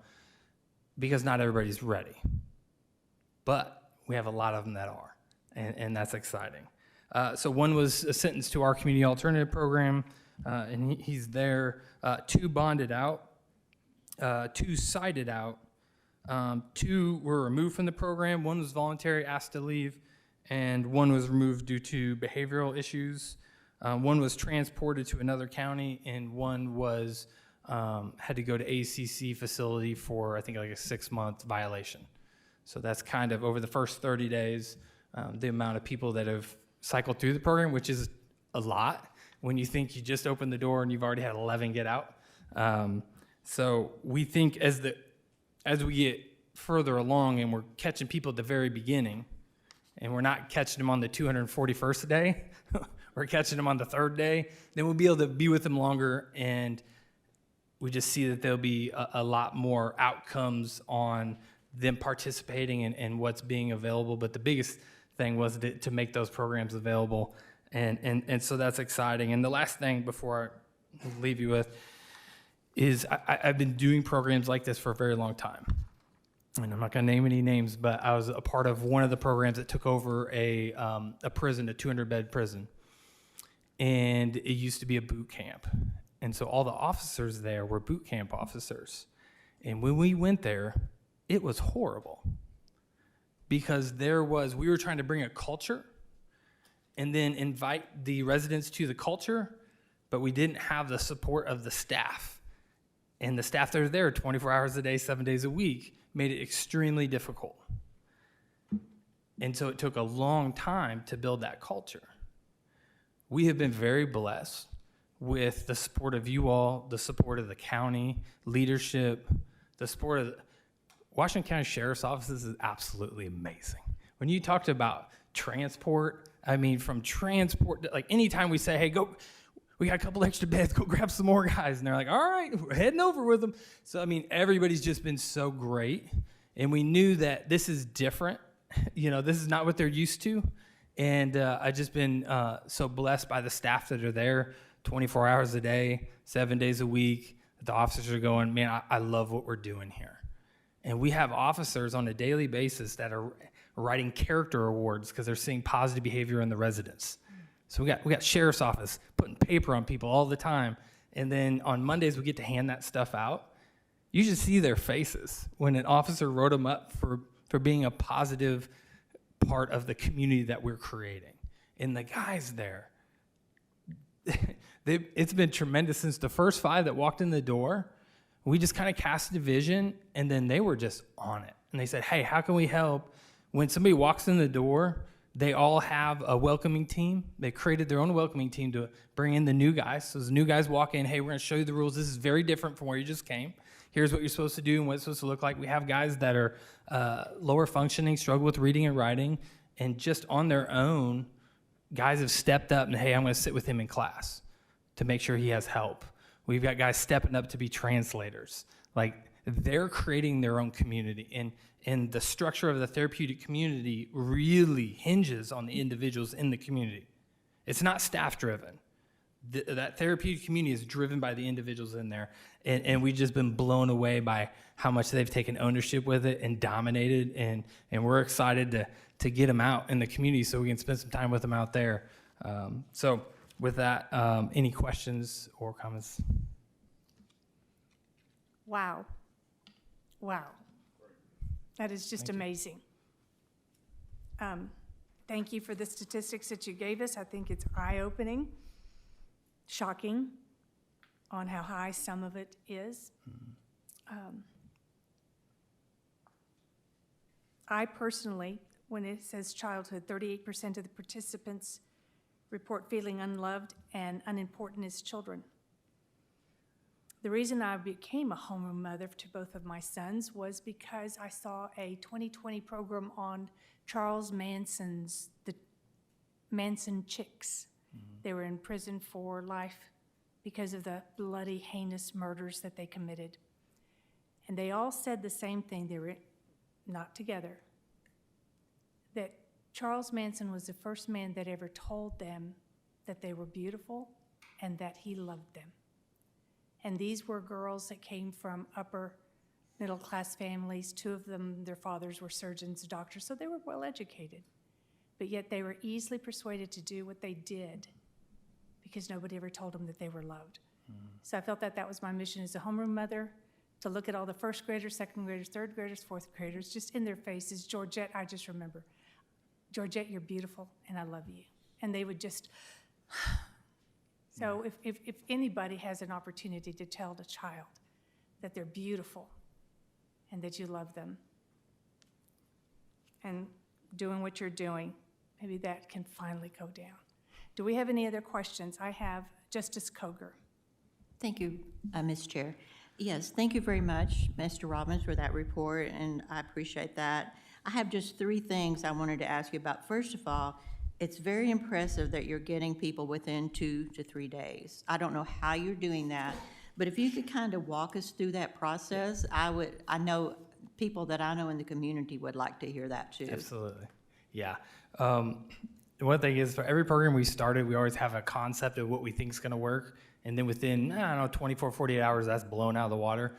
because not everybody's ready. But we have a lot of them that are, and that's exciting. So 1 was sentenced to our community alternative program. and he's there. 2 bonded out, 2 cited out, 2 were removed from the program. 1 was voluntary, asked to leave, and 1 was removed due to behavioral issues. 1 was transported to another county, and 1 was had to go to ACC facility for, I think, like a 6-month violation. So that's kind of over the first 30 days, the amount of people that have cycled through the program, which is a lot when you think you just opened the door and you've already had 11 get out. So we think as we get further along and we're catching people at the very beginning, and we're not catching them on the 241st day, we're catching them on the 3rd day, then we'll be able to be with them longer, and we just see that there'll be a lot more outcomes on them participating and what's being available. But the biggest thing was to make those programs available, and so that's exciting. And the last thing before I leave you with is I've been doing programs like this for a very long time. And I'm not going to name any names, but I was a part of one of the programs that took over a prison, a 200-bed prison. And it used to be a boot camp. And so all the officers there were boot camp officers. And when we went there, it was horrible. Because we were trying to bring a culture and then invite the residents to the culture, but we didn't have the support of the staff. And the staff that are there 24 hours a day, 7 days a week, made it extremely difficult. And so it took a long time to build that culture. We have been very blessed with the support of you all, the support of the county, leadership, the support of the Washington County Sheriff's Office is absolutely amazing. When you talked about transport, I mean, from transport, like anytime we say, hey, go, we got a couple extra beds, go grab some more guys. And they're like, all right, we're heading over with them. So, I mean, everybody's just been so great. And we knew that this is different. You know, this is not what they're used to. And I've just been so blessed by the staff that are there 24 hours a day, 7 days a week. The officers are going, man, I love what we're doing here. And we have officers on a daily basis that are writing character awards because they're seeing positive behavior in the residents. So we got sheriff's office putting paper on people all the time. And then on Mondays, we get to hand that stuff out. You should see their faces when an officer wrote them up for being a positive part of the community that we're creating. And the guys there, it's been tremendous since the first 5 that walked in the door. We just kind of cast a vision, and then they were just on it. And they said, hey, how can we help? When somebody walks in the door, they all have a welcoming team. They created their own welcoming team to bring in the new guys. So as the new guys walk in, hey, we're going to show you the rules. This is very different from where you just came. Here's what you're supposed to do and what it's supposed to look like. We have guys that are lower functioning, struggle with reading and writing, and just on their own, guys have stepped up and, hey, I'm going to sit with him in class to make sure he has help. We've got guys stepping up to be translators. Like, they're creating their own community. And the structure of the therapeutic community really hinges on the individuals in the community. It's not staff-driven. That therapeutic community is driven by the individuals in there. And we've just been blown away by how much they've taken ownership with it and dominated. And we're excited to get them out in the community so we can spend some time with them out there. So with that, any questions or comments? Wow. Wow. That is just amazing. Thank you for the statistics that you gave us. I think it's eye-opening, shocking on how high some of it is. I personally, when it says childhood, 38% of the participants report feeling unloved and unimportant as children. The reason I became a homeroom mother to both of my sons was because I saw a 2020 program on Charles Manson's, the Manson chicks. They were in prison for life because of the bloody, heinous murders that they committed. And they all said the same thing. They were not together. That Charles Manson was the first man that ever told them that they were beautiful and that he loved them. And these were girls that came from upper middle-class families. 2 of them, their fathers were surgeons, doctors, so they were well educated. But yet they were easily persuaded to do what they did because nobody ever told them that they were loved. So I felt that that was my mission as a homeroom mother, to look at all the first graders, second graders, third graders, fourth graders, just in their faces. Georgette, I just remember, Georgette, you're beautiful, and I love you. And they would just, so if anybody has an opportunity to tell a child that they're beautiful and that you love them, and doing what you're doing, maybe that can finally go down. Do we have any other questions? I have Justice Koger. Thank you, Ms. Chair. Yes, thank you very much, Mr. Robbins, for that report, and I appreciate that. I have just 3 things I wanted to ask you about. First of all, it's very impressive that you're getting people within 2 to 3 days. I don't know how you're doing that, but if you could kind of walk us through that process, I know people that I know in the community would like to hear that too. Absolutely. Yeah. One thing is, for every program we started, we always have a concept of what we think is going to work. And then within, I don't know, 24, 48 hours, that's blown out of the water.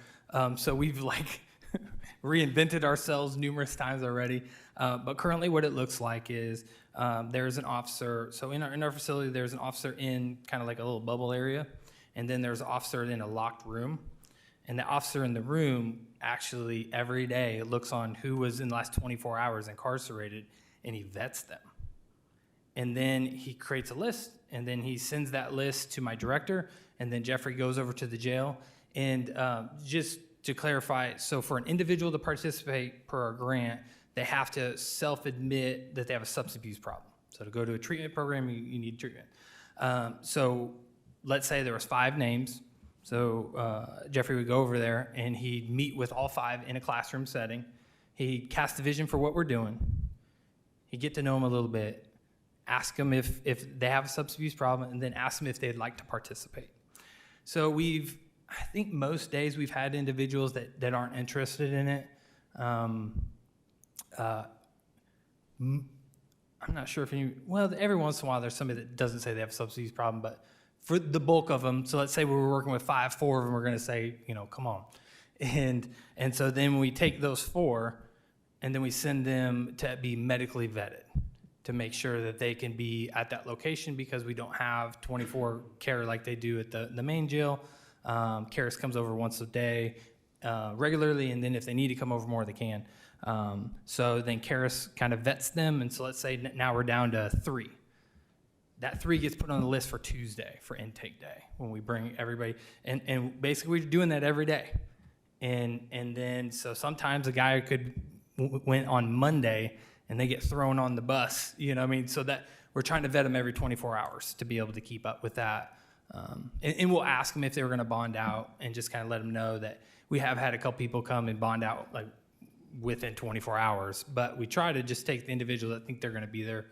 So we've like reinvented ourselves numerous times already. But currently what it looks like is there's an officer. So in our facility, there's an officer in kind of like a little bubble area. And then there's an officer in a locked room. And the officer in the room actually every day looks on who was in the last 24 hours incarcerated, and he vets them. And then he creates a list, and then he sends that list to my director, and then Jeffrey goes over to the jail. And just to clarify, so for an individual to participate per our grant, they have to self-admit that they have a substance abuse problem. So to go to a treatment program, you need treatment. So let's say there was 5 names. So Jeffrey would go over there, and he'd meet with all 5 in a classroom setting. He'd cast a vision for what we're doing. He'd get to know them a little bit, ask them if they have a substance abuse problem, and then ask them if they'd like to participate. So I think most days we've had individuals that aren't interested in it. I'm not sure if every once in a while there's somebody that doesn't say they have a substance abuse problem, but for the bulk of them, so let's say we were working with 5, 4 of them are gonna say, come on. And so then we take those 4, and then we send them to be medically vetted to make sure that they can be at that location, because we don't have 24 care like they do at the main jail. Karis comes over once a day regularly, and then if they need to come over more, they can. So then Karis kind of vets them, and so let's say now we're down to 3. That 3 gets put on the list for Tuesday, for intake day, when we bring everybody. And basically, we're doing that every day. And then, so sometimes a guy went on Monday, and they get thrown on the bus, so that we're trying to vet them every 24 hours to be able to keep up with that. And we'll ask them if they were going to bond out, and just kind of let them know that we have had a couple people come and bond out like within 24 hours, but we try to just take the individual that think they're going to be there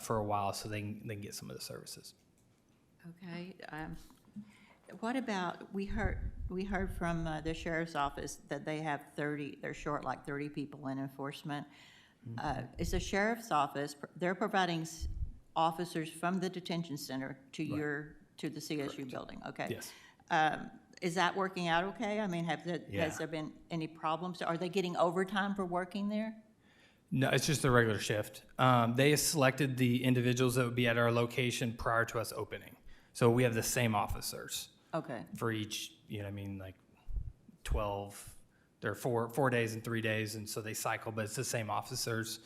for a while, so they can get some of the services. Okay. What about, we heard from the sheriff's office that they have 30, they're short like 30 people in enforcement. Is the sheriff's office, they're providing officers from the detention center to to the CSU Correct. Building, okay? Yes. Is that working out okay? I mean, has there been any problems? Are they getting overtime for working there? No, it's just a regular shift. They selected the individuals that would be at our location prior to us opening. So we have the same officers. Okay. For each, like 12, there are 4 days and 3 days, and so they cycle, but it's the same officers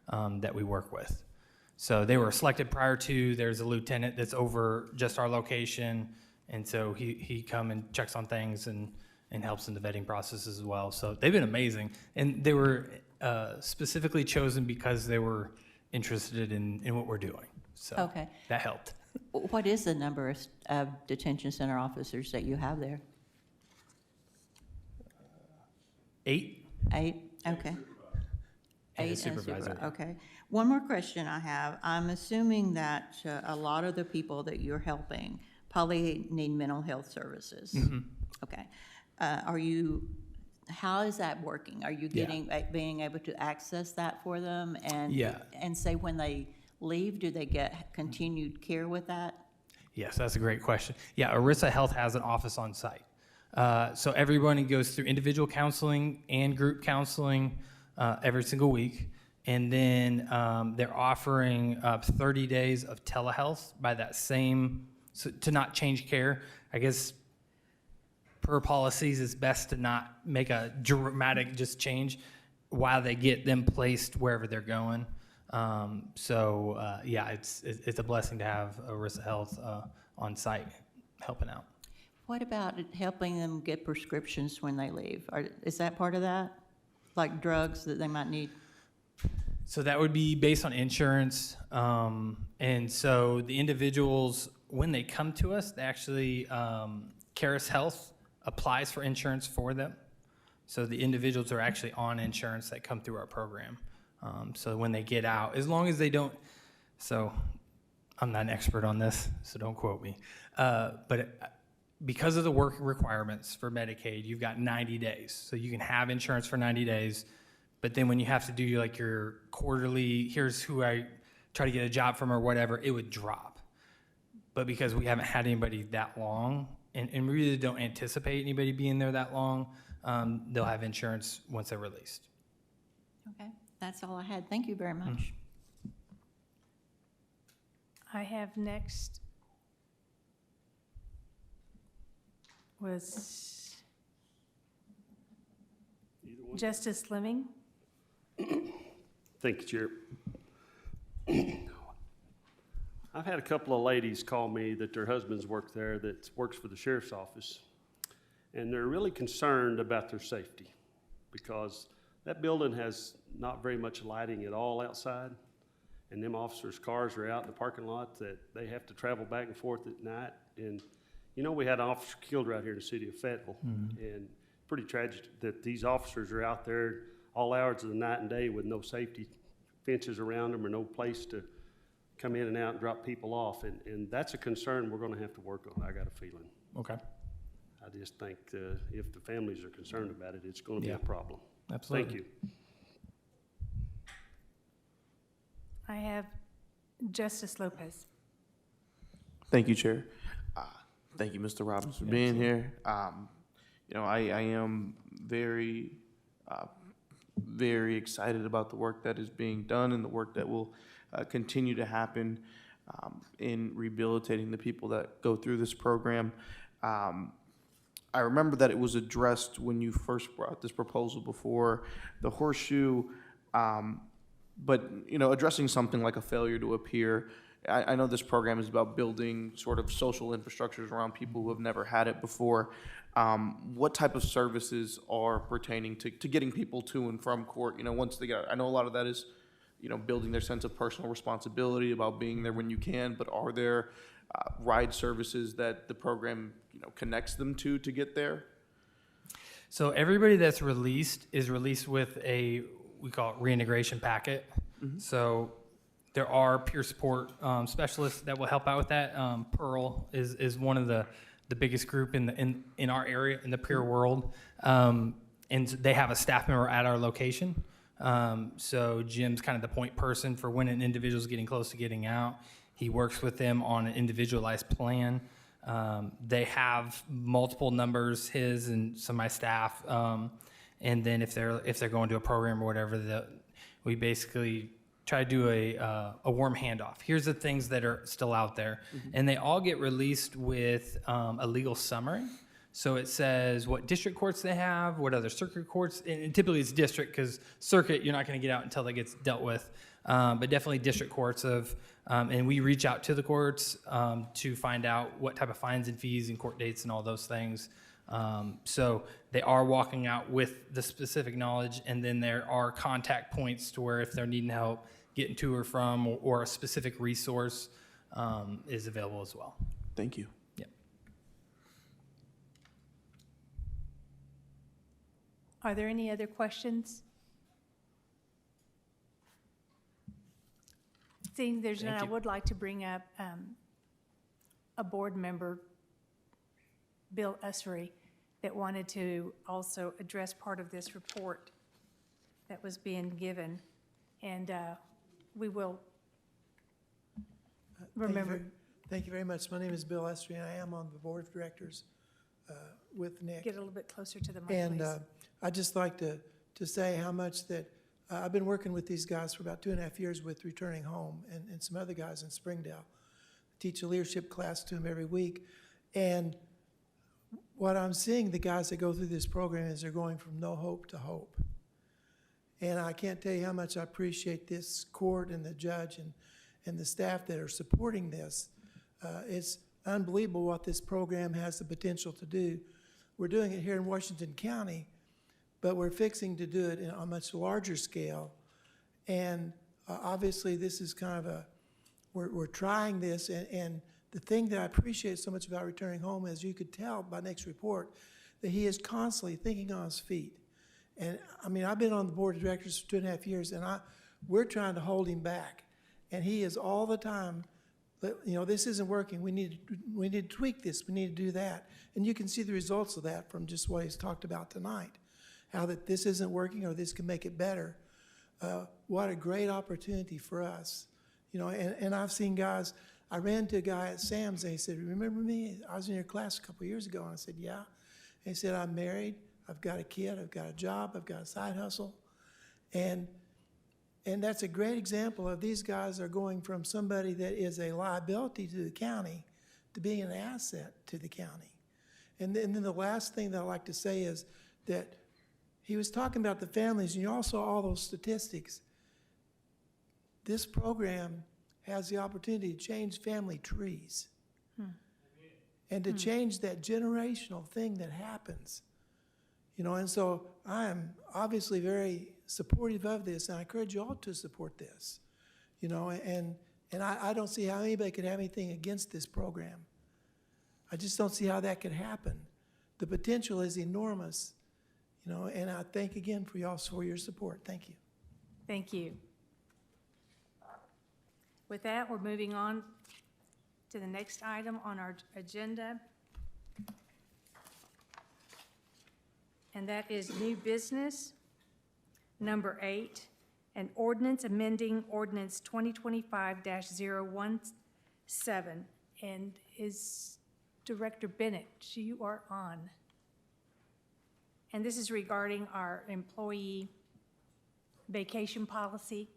that we work with. So they were selected prior to, there's a lieutenant that's over just our location, and so he come and checks on things and helps in the vetting process as well. So they've been amazing, and they were specifically chosen because they were interested in what we're doing. So Okay. that helped. What is the number of detention center officers that you have there? 8. 8? Okay. And a 8 and a supervisor. Okay. One more question I have. I'm assuming that a lot of the people that you're helping probably need mental health services. Mm-hmm. Okay. How is that working? Are you being able to access that for them? And say when they leave, do they get continued care with that? Yes, that's a great question. Yeah, Arisa Health has an office on site. So everybody goes through individual counseling and group counseling every single week. And then they're offering 30 days of telehealth by that same so to not change care. I guess per policies, it's best to not make a dramatic just change while they get them placed wherever they're going. Yeah, it's a blessing to have Arisa Health on site helping out. What about helping them get prescriptions when they leave? Is that part of that? Like drugs that they might need? So that would be based on insurance. And so the individuals, when they come to us, they actually, Caris Health applies for insurance for them. So the individuals are actually on insurance that come through our program. So when they get out, as long as they don't, so I'm not an expert on this, so don't quote me. Because of the work requirements for Medicaid, you've got 90 days. So you can have insurance for 90 days, but then when you have to do like your quarterly, here's who I try to get a job from or whatever, it would drop. But because we haven't had anybody that long, and we really don't anticipate anybody being there that long, they'll have insurance once they're released. Okay, that's all I had. Thank you very much. I have next was Either one. Justice Fleming. Thank you, Chair. I've had a couple of ladies call me that their husbands work there, that works for the sheriff's office, and they're really concerned about their safety because that building has not very much lighting at all outside, and them officers' cars are out in the parking lot that they have to travel back and forth at night. And you know, we had an officer killed right here in the city of Fayetteville, and pretty tragic that these officers are out there all hours of the night and day with no safety fences around them or no place to come in and out and drop people off. And that's a concern we're gonna have to work on, I got a feeling. Okay. I just think if the families are concerned about it, it's gonna be Yeah. a problem. Absolutely. Thank you. I have Justice Lopez. Thank you, Chair. Thank you, Mr. Robbins, for being here. You know, I am very, very excited about the work that is being done and the work that will continue to happen in rehabilitating the people that go through this program. I remember that it was addressed when you first brought this proposal before the horseshoe, but, you know, addressing something like a failure to appear. I know this program is about building sort of social infrastructures around people who have never had it before. What type of services are pertaining to getting people to and from court, you know, once they get out? I know a lot of that is, you know, building their sense of personal responsibility about being there when you can, but are there ride services that the program, you know, connects them to get there? So everybody that's released is released with we call it reintegration packet. So there are peer support specialists that will help out with that. Pearl is one of the biggest group in our area, in the peer world. And they have a staff member at our location. So Jim's kind of the point person for when an individual's getting close to getting out. He works with them on an individualized plan. They have multiple numbers, his and some of my staff. And then if they're going to a program or whatever, we basically try to do a warm handoff. Here's the things that are still out there. And they all get released with a legal summary. So it says what district courts they have, what other circuit courts, and typically it's district because circuit, you're not going to get out until that gets dealt with. But definitely district courts and we reach out to the courts to find out what type of fines and fees and court dates and all those things. So they are walking out with the specific knowledge, and then there are contact points to where if they're needing help getting to or from or a specific resource is available as well. Thank you. Yep. Are there any other questions? Seeing there's none, I would like to bring up a board member, Bill Ussery, that wanted to also address part of this report that was being given. And we will remember. Thank you very much. My name is Bill Estrie, and I am on the board of directors with Nick. Get a little bit closer to the mic, And please. I'd just like to say how much that I've been working with these guys for about 2.5 years with returning home and some other guys in Springdale. teach a leadership class to them every week. And what I'm seeing, the guys that go through this program, is they're going from no hope to hope. And I can't tell you how much I appreciate this court and the judge and the staff that are supporting this. It's unbelievable what this program has the potential to do. We're doing it here in Washington County, but we're fixing to do it on a much larger scale. And obviously, this is kind of we're trying this, and the thing that I appreciate so much about returning home is you could tell by Nick's report that he is constantly thinking on his feet. And I mean, I've been on the board of directors for 2.5 years, and we're trying to hold him back. And he is all the time, you know, this isn't working. We need to tweak this. We need to do that. And you can see the results of that from just what he's talked about tonight, how that this isn't working or this can make it better. What a great opportunity for us. You know, and I've seen guys, I ran into a guy at Sam's and he said, "Remember me? I was in your class a couple of years ago." And I said, "Yeah." And he said, "I'm married. I've got a kid. I've got a job. I've got a side hustle." And that's a great example of these guys are going from somebody that is a liability to the county to being an asset to the county. And then the last thing that I'd like to say is that he was talking about the families, and you all saw all those statistics. This program has the opportunity to change family trees and to change that generational thing that happens. You know, and so I am obviously very supportive of this, and I encourage you all to support this. You know, and I don't see how anybody could have anything against this program. I just don't see how that could happen. The potential is enormous, you know, and I thank again for y'all for your support. Thank you. Thank you. With that, we're moving on to the next item on our agenda. And that is new business, number 8, an ordinance amending ordinance 2025-017. And is Director Bennett, you are on. And this is regarding our employee vacation policy.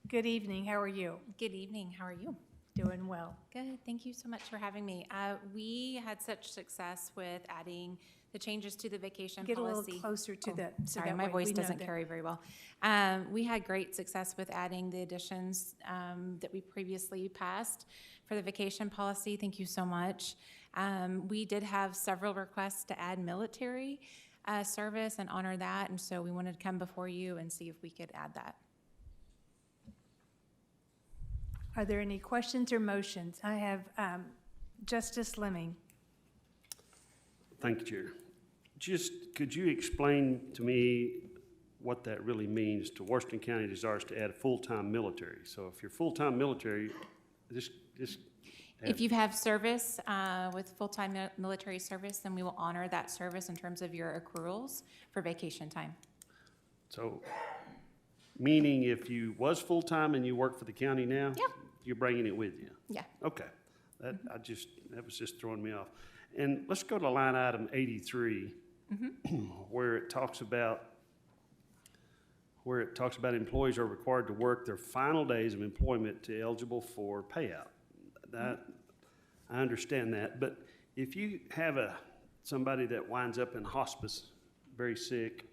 Good evening, how are you? Good evening, how are you? Doing well. Good, thank you so much for having me. We had such success with adding the changes to the vacation Get policy. a little closer to the, so Sorry, that my way voice we know doesn't that- carry very well. We had great success with adding the additions that we previously passed for the vacation policy. Thank you so much. We did have several requests to add military service and honor that, and so we wanted to come before you and see if we could add that. Are there any questions or motions? I have Justice Lemming. Thank you, Chair. Just, could you explain to me what that really means to Washington County desires to add full-time military? So if you're full-time military, this If you have service with full-time military service, then we will honor that service in terms of your accruals for vacation time. So, meaning if you was full-time and you work for the county now? Yep. You're bringing it with you? Yeah. Okay. That was just throwing me off. And let's go to line item 83, where it talks about employees are required to work their final days of employment to eligible for payout. That, I understand that, but if you have somebody that winds up in hospice, very sick,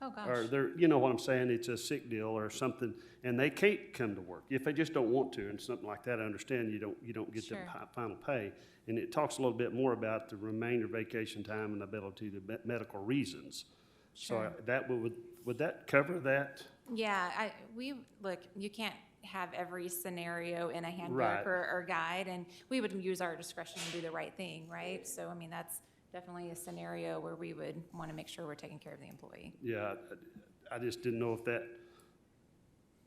Oh, gosh. or they're, you know what I'm saying, it's a sick deal or something, and they can't come to work. If they just don't want to and something like that, I understand you don't get the Sure. final pay. And it talks a little bit more about the remainder vacation time and ability to medical reasons. Sure. So that would that cover that? Yeah, look, you can't have every scenario in a handbook Right. or guide, and we would use our discretion to do the right thing, right? So, I mean, that's definitely a scenario where we would want to make sure we're taking care of the employee. Yeah, I just didn't know if that,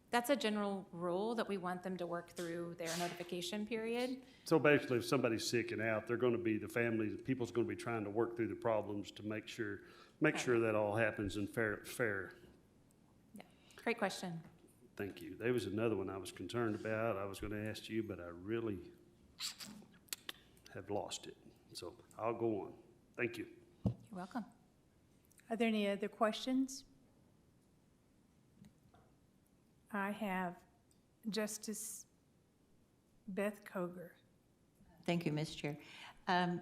That's a general rule that we want them to work through their notification period. so basically if somebody's sick and out, they're gonna be, the family, people's gonna be trying to work through the problems to make sure that all happens in fair. Yeah. Great question. Thank you. There was another one I was concerned about. I was gonna ask you, but I really have lost it. So I'll go on. Thank you. You're welcome. Are there any other questions? I have Justice Beth Koger. Thank you, Ms. Chair.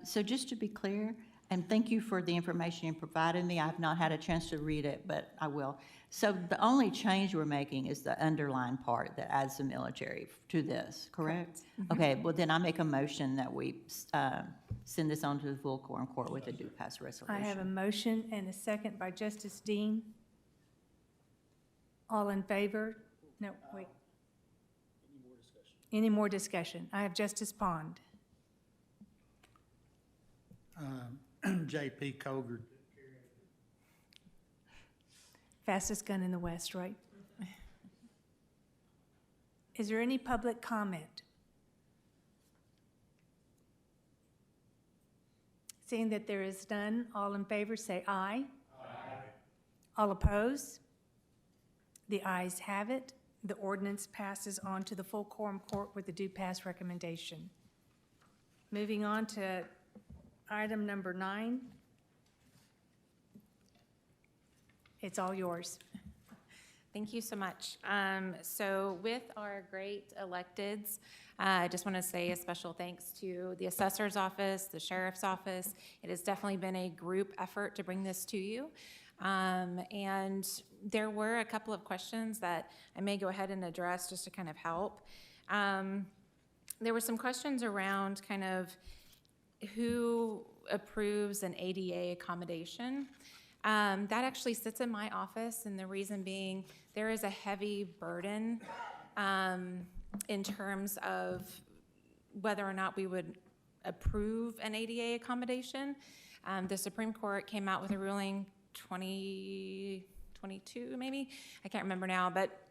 So just to be clear, and thank you for the information you provided me. I've not had a chance to read it, but I will. So the only change we're making is the underlying part that adds the military to this, correct? Okay, well then I make a motion that we send this on to the full quorum court with a due pass resolution. I have a motion and a second by Justice Dean. All in favor? No, wait. Any more discussion? I have Justice Pond. J.P. Koger. Fastest gun in the West, right? Is there any public comment? Seeing that there is none, all in favor say aye. Aye. All opposed? The ayes have it. The ordinance passes on to the full quorum court with a due pass recommendation. Moving on to item number 9. It's all yours. Thank you so much. So with our great electeds, I just want to say a special thanks to the assessor's office, the sheriff's office. It has definitely been a group effort to bring this to you. And there were a couple of questions that I may go ahead and address just to kind of help. There were some questions around kind of who approves an ADA accommodation. That actually sits in my office, and the reason being there is a heavy burden in terms of whether or not we would approve an ADA accommodation. The Supreme Court came out with a ruling 2022 maybe, I can't remember now, but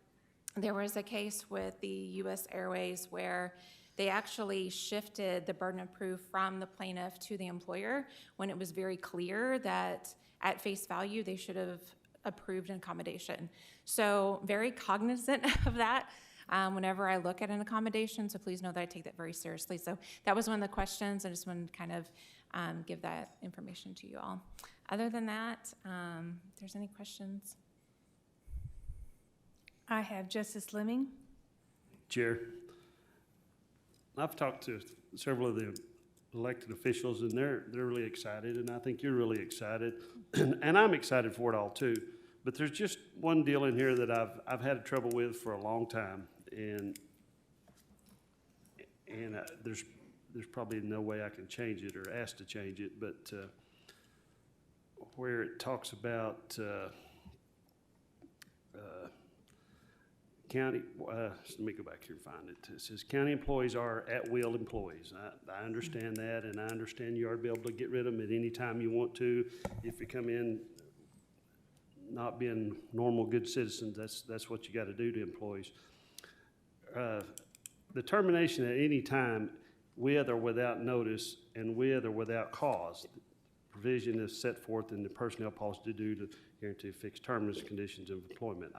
there was a case with the U.S. Airways where they actually shifted the burden of proof from the plaintiff to the employer when it was very clear that at face value they should have approved an accommodation. So very cognizant of that whenever I look at an accommodation, so please know that I take that very seriously. So that was one of the questions. I just wanted to kind of give that information to you all. Other than that, if there's any questions. I have Justice Lemming. Chair, I've talked to several of the elected officials, and they're really excited, and I think you're really excited, and I'm excited for it all too. But there's just one deal in here that I've had trouble with for a long time, and there's probably no way I can change it or ask to change it, but where it talks about county, let me go back here and find it. It says county employees are at-will employees. I understand that, and I understand you are to be able to get rid of them at any time you want to. If you come in not being normal, good citizens, that's what you got to do to employees. The termination at any time, with or without notice, and with or without cause. Provision is set forth in the personnel policy to do to guarantee fixed terms and conditions of employment.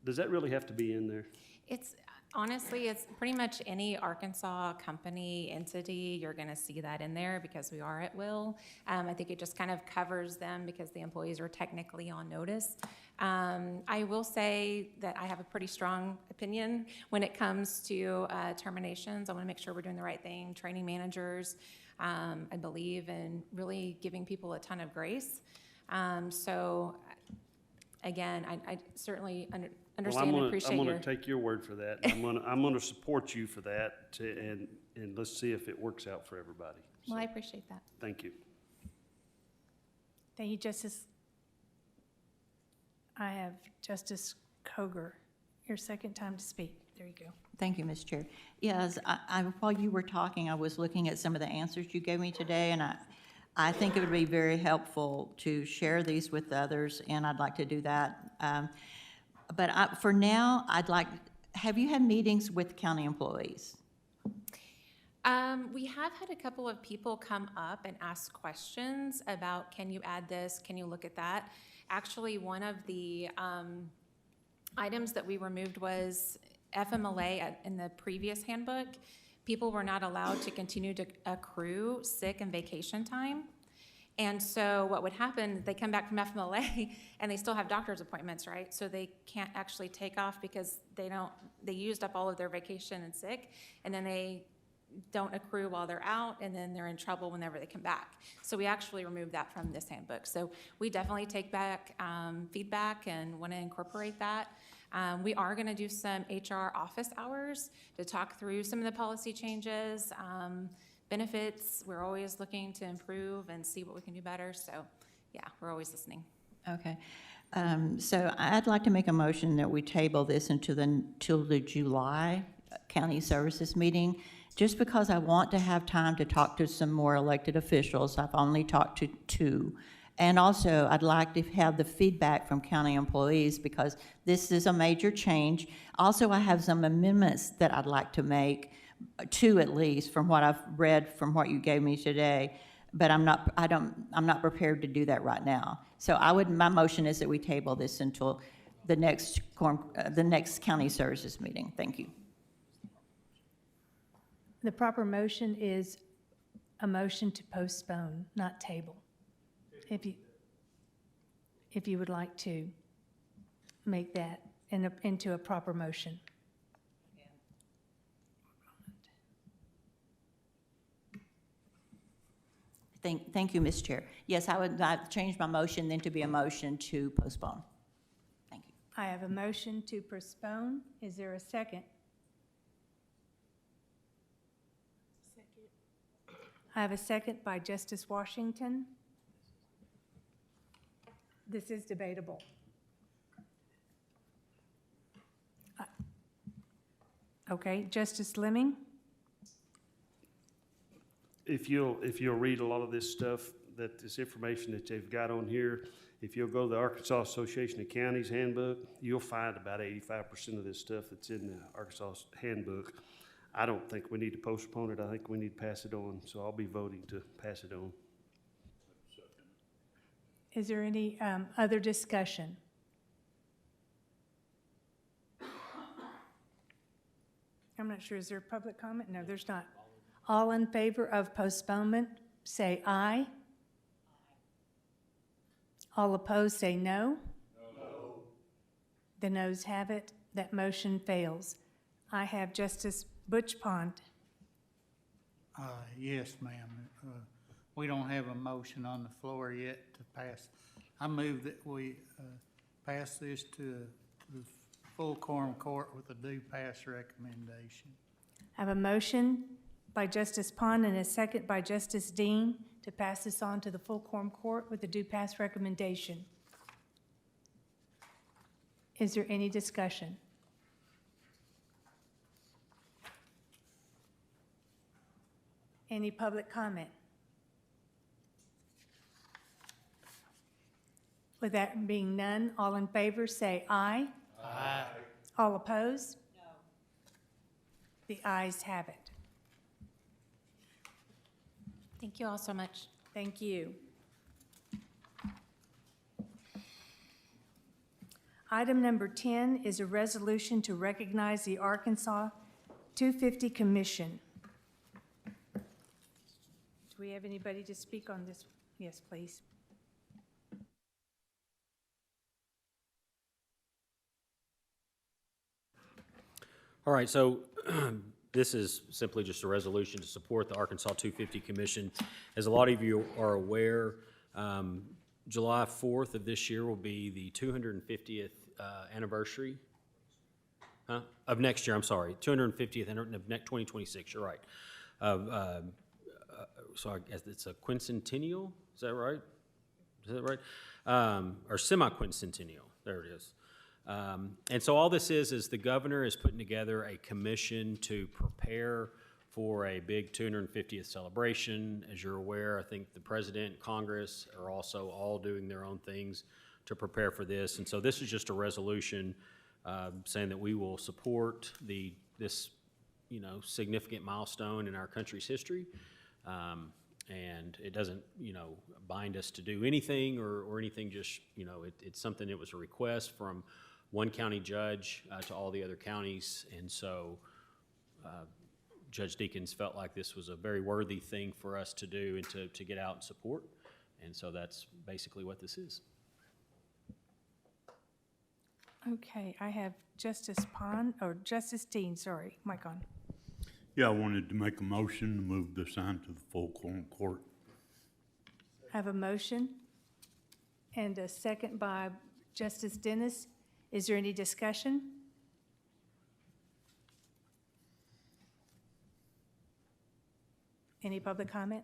Does that really have to be in there? It's honestly, it's pretty much any Arkansas company, entity, you're gonna see that in there because we are at will. I think it just kind of covers them because the employees are technically on notice. I will say that I have a pretty strong opinion when it comes to terminations. I wanna make sure we're doing the right thing, training managers. I believe in really giving people a ton of grace. So again, I certainly understand and appreciate your. I'm gonna take your word for that. I'm gonna support you for that, and let's see if it works out for everybody. Well, I appreciate that. Thank you. Thank you, Justice. I have Justice Koger. Your second time to speak. There you go. Thank you, Ms. Chair. Yes, while you were talking, I was looking at some of the answers you gave me today, and I think it would be very helpful to share these with others, and I'd like to do that. But for now, have you had meetings with county employees? We have had a couple of people come up and ask questions about, can you add this? Can you look at that? Actually, one of the items that we removed was FMLA in the previous handbook. People were not allowed to continue to accrue sick and vacation time. And so what would happen, they come back from FMLA and they still have doctor's appointments, right? So they can't actually take off because they used up all of their vacation and sick, and then they don't accrue while they're out, and then they're in trouble whenever they come back. So we actually removed that from this handbook. So we definitely take back feedback and want to incorporate that. We are going to do some HR office hours to talk through some of the policy changes, benefits. We're always looking to improve and see what we can do better. So yeah, we're always listening. Okay. So I'd like to make a motion that we table this till the July county services meeting, just because I want to have time to talk to some more elected officials. I've only talked to 2. And also, I'd like to have the feedback from county employees, because this is a major change. Also, I have some amendments that I'd like to make, 2 at least, from what I've read from what you gave me today. But I'm not prepared to do that right now. So my motion is that we table this until the next county services meeting. Thank you. The proper motion is a motion to postpone, not table. If you would like to make that into a proper motion. Thank you, Ms. Chair. Yes, I would like to change my motion then to be a motion to postpone. Thank you. I have a motion to postpone. Is there a second? I have a second by Justice Washington. This is debatable. Okay, Justice Lemming? If you'll read a lot of this stuff, this information that they've got on here, if you'll go to the Arkansas Association of Counties handbook, you'll find about 85% of this stuff that's in the Arkansas handbook. I don't think we need to postpone it. I think we need to pass it on. So I'll be voting to pass it on. Is there any other discussion? I'm not sure. Is there public comment? No, there's not. All in favor of postponement, say aye. All opposed, say no. No. The noes have it. That motion fails. I have Justice Butch Pond. Yes, ma'am. We don't have a motion on the floor yet to pass. I move that we pass this to the full quorum court with a due pass recommendation. I have a motion by Justice Pond and a second by Justice Dean to pass this on to the full quorum court with a due pass recommendation. Is there any discussion? Any public comment? With that being none, all in favor say aye. Aye. All opposed? No. The ayes have it. Thank you all so much. Thank you. Item number 10 is a resolution to recognize the Arkansas 250 Commission. Do we have anybody to speak on this? Yes, please. All right, so this is simply just a resolution to support the Arkansas 250 Commission. As a lot of you are aware, July 4th of this year will be the 250th anniversary of next year, I'm sorry, 250th of 2026, you're right. So I guess it's a quincentennial, is that right? Is that right? Or semi-quincentennial, there it is. And so all this is the governor is putting together a commission to prepare for a big 250th celebration. As you're aware, I think the president, Congress are also all doing their own things to prepare for this. And so this is just a resolution saying that we will support this significant milestone in our country's history. And it doesn't, bind us to do anything or anything, just, it's something that was a request from one county judge to all the other counties. And so Judge Deakins felt like this was a very worthy thing for us to do and to get out and support. And so that's basically what this is. Okay, I have Justice Justice Dean, sorry, mic on. Yeah, I wanted to make a motion to move the sign to the full quorum court. I have a motion and a second by Justice Dennis. Is there any discussion? Any public comment?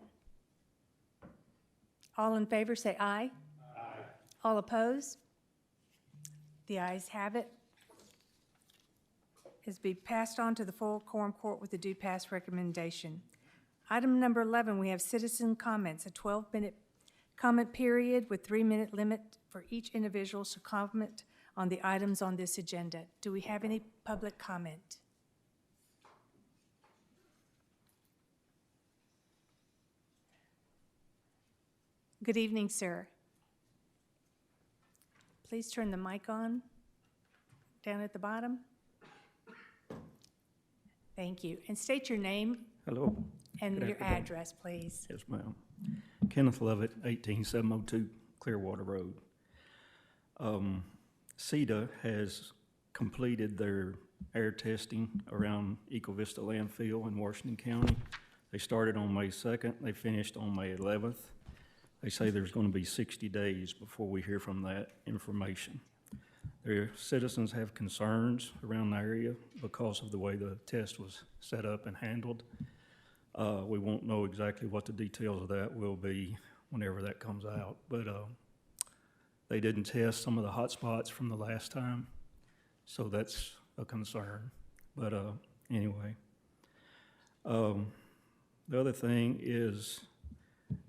All in favor, say aye. Aye. All opposed? The ayes have it. Is be passed on to the full quorum court with a due pass recommendation. Item number 11, we have citizen comments, a 12-minute comment period with 3-minute limit for each individual to comment on the items on this agenda. Do we have any public comment? Good evening, sir. Please turn the mic on down at the bottom. Thank you. And state your name Hello. and Good your afternoon. address, please. Yes, ma'am. Kenneth Lovett, 18702 Clearwater Road. CETA has completed their air testing around Eco Vista landfill in Washington County. They started on May 2nd. They finished on May 11th. They say there's going to be 60 days before we hear from that information. Their citizens have concerns around the area because of the way the test was set up and handled. We won't know exactly what the details of that will be whenever that comes out, but they didn't test some of the hot spots from the last time, so that's a concern. But anyway, the other thing is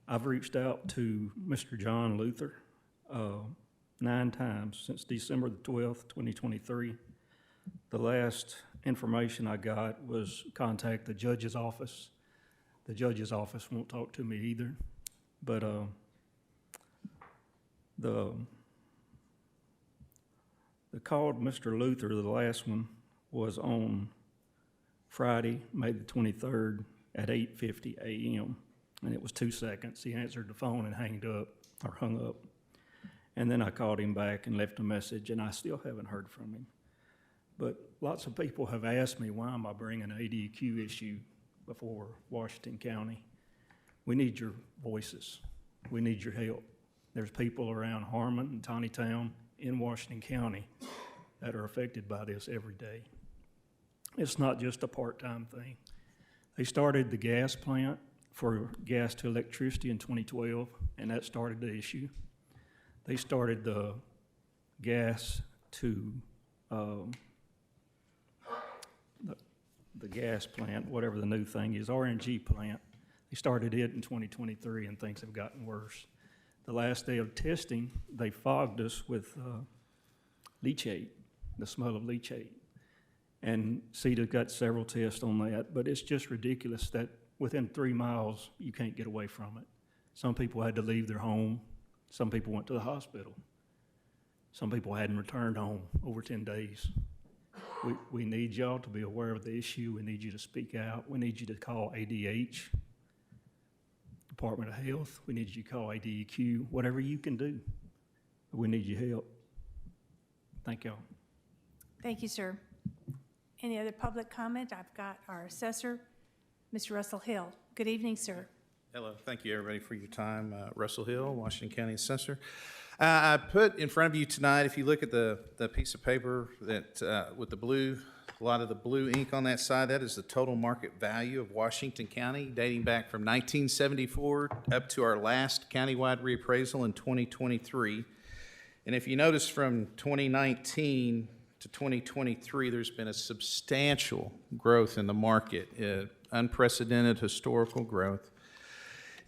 I've reached out to Mr. John Luther 9 times since December the 12th, 2023. The last information I got was contact the judge's office. The judge's office won't talk to me either, but the call to Mr. Luther, the last one, was on Friday, May the 23rd at 8:50 a.m., and it was 2 seconds. He answered the phone and hung up. And then I called him back and left a message, and I still haven't heard from him. But lots of people have asked me, why am I bringing an ADQ issue before Washington County? We need your voices. We need your help. There's people around Harmon and Tawnytown in Washington County that are affected by this every day. It's not just a part-time thing. They started the gas plant for gas to electricity in 2012, and that started the issue. They started the gas to the gas plant, whatever the new thing is, RNG plant. They started it in 2023, and things have gotten worse. The last day of testing, they fogged us with leachate, the smell of leachate. And CETA got several tests on that, but it's just ridiculous that within 3 miles, you can't get away from it. Some people had to leave their home. Some people went to the hospital. Some people hadn't returned home over 10 days. We need y'all to be aware of the issue. We need you to speak out. We need you to call ADH, Department of Health. We need you to call ADEQ, whatever you can do. We need your help. Thank y'all. Thank you, sir. Any other public comment? I've got our assessor, Mr. Russell Hill. Good evening, sir. Hello, thank you everybody for your time. Russell Hill, Washington County Assessor. I put in front of you tonight, if you look at the piece of paper that with the blue, a lot of the blue ink on that side, that is the total market value of Washington County dating back from 1974 up to our last countywide reappraisal in 2023. And if you notice from 2019 to 2023, there's been a substantial growth in the market, unprecedented historical growth.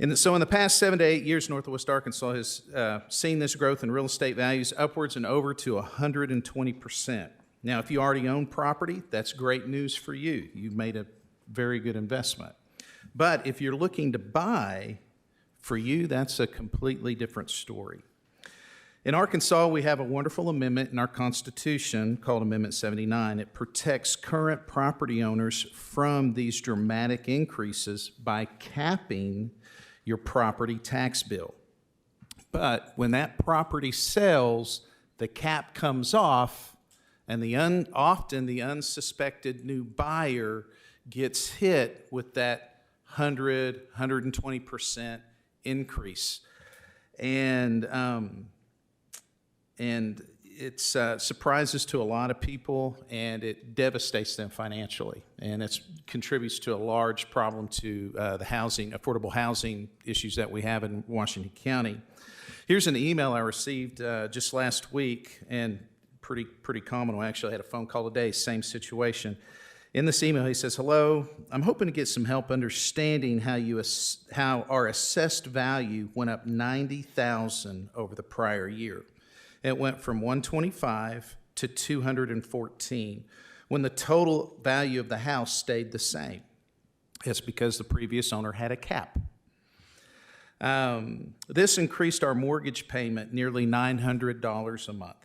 And so in the past 7 to 8 years, Northwest Arkansas has seen this growth in real estate values upwards and over to 120%. Now, if you already own property, that's great news for you. You've made a very good investment. But if you're looking to buy, for you, that's a completely different story. In Arkansas, we have a wonderful amendment in our Constitution called Amendment 79. It protects current property owners from these dramatic increases by capping your property tax bill. But when that property sells, the cap comes off, and often the unsuspected new buyer gets hit with that 120% increase. And it surprises to a lot of people, and it devastates them financially. And it contributes to a large problem to the affordable housing issues that we have in Washington County. Here's an email I received just last week, and pretty common. I actually had a phone call today, same situation. In this email, he says, "Hello, I'm hoping to get some help understanding how our assessed value went up $90,000 over the prior year. It went from 125 to 214, when the total value of the house stayed the same. It's because the previous owner had a cap. This increased our mortgage payment nearly $900 a month.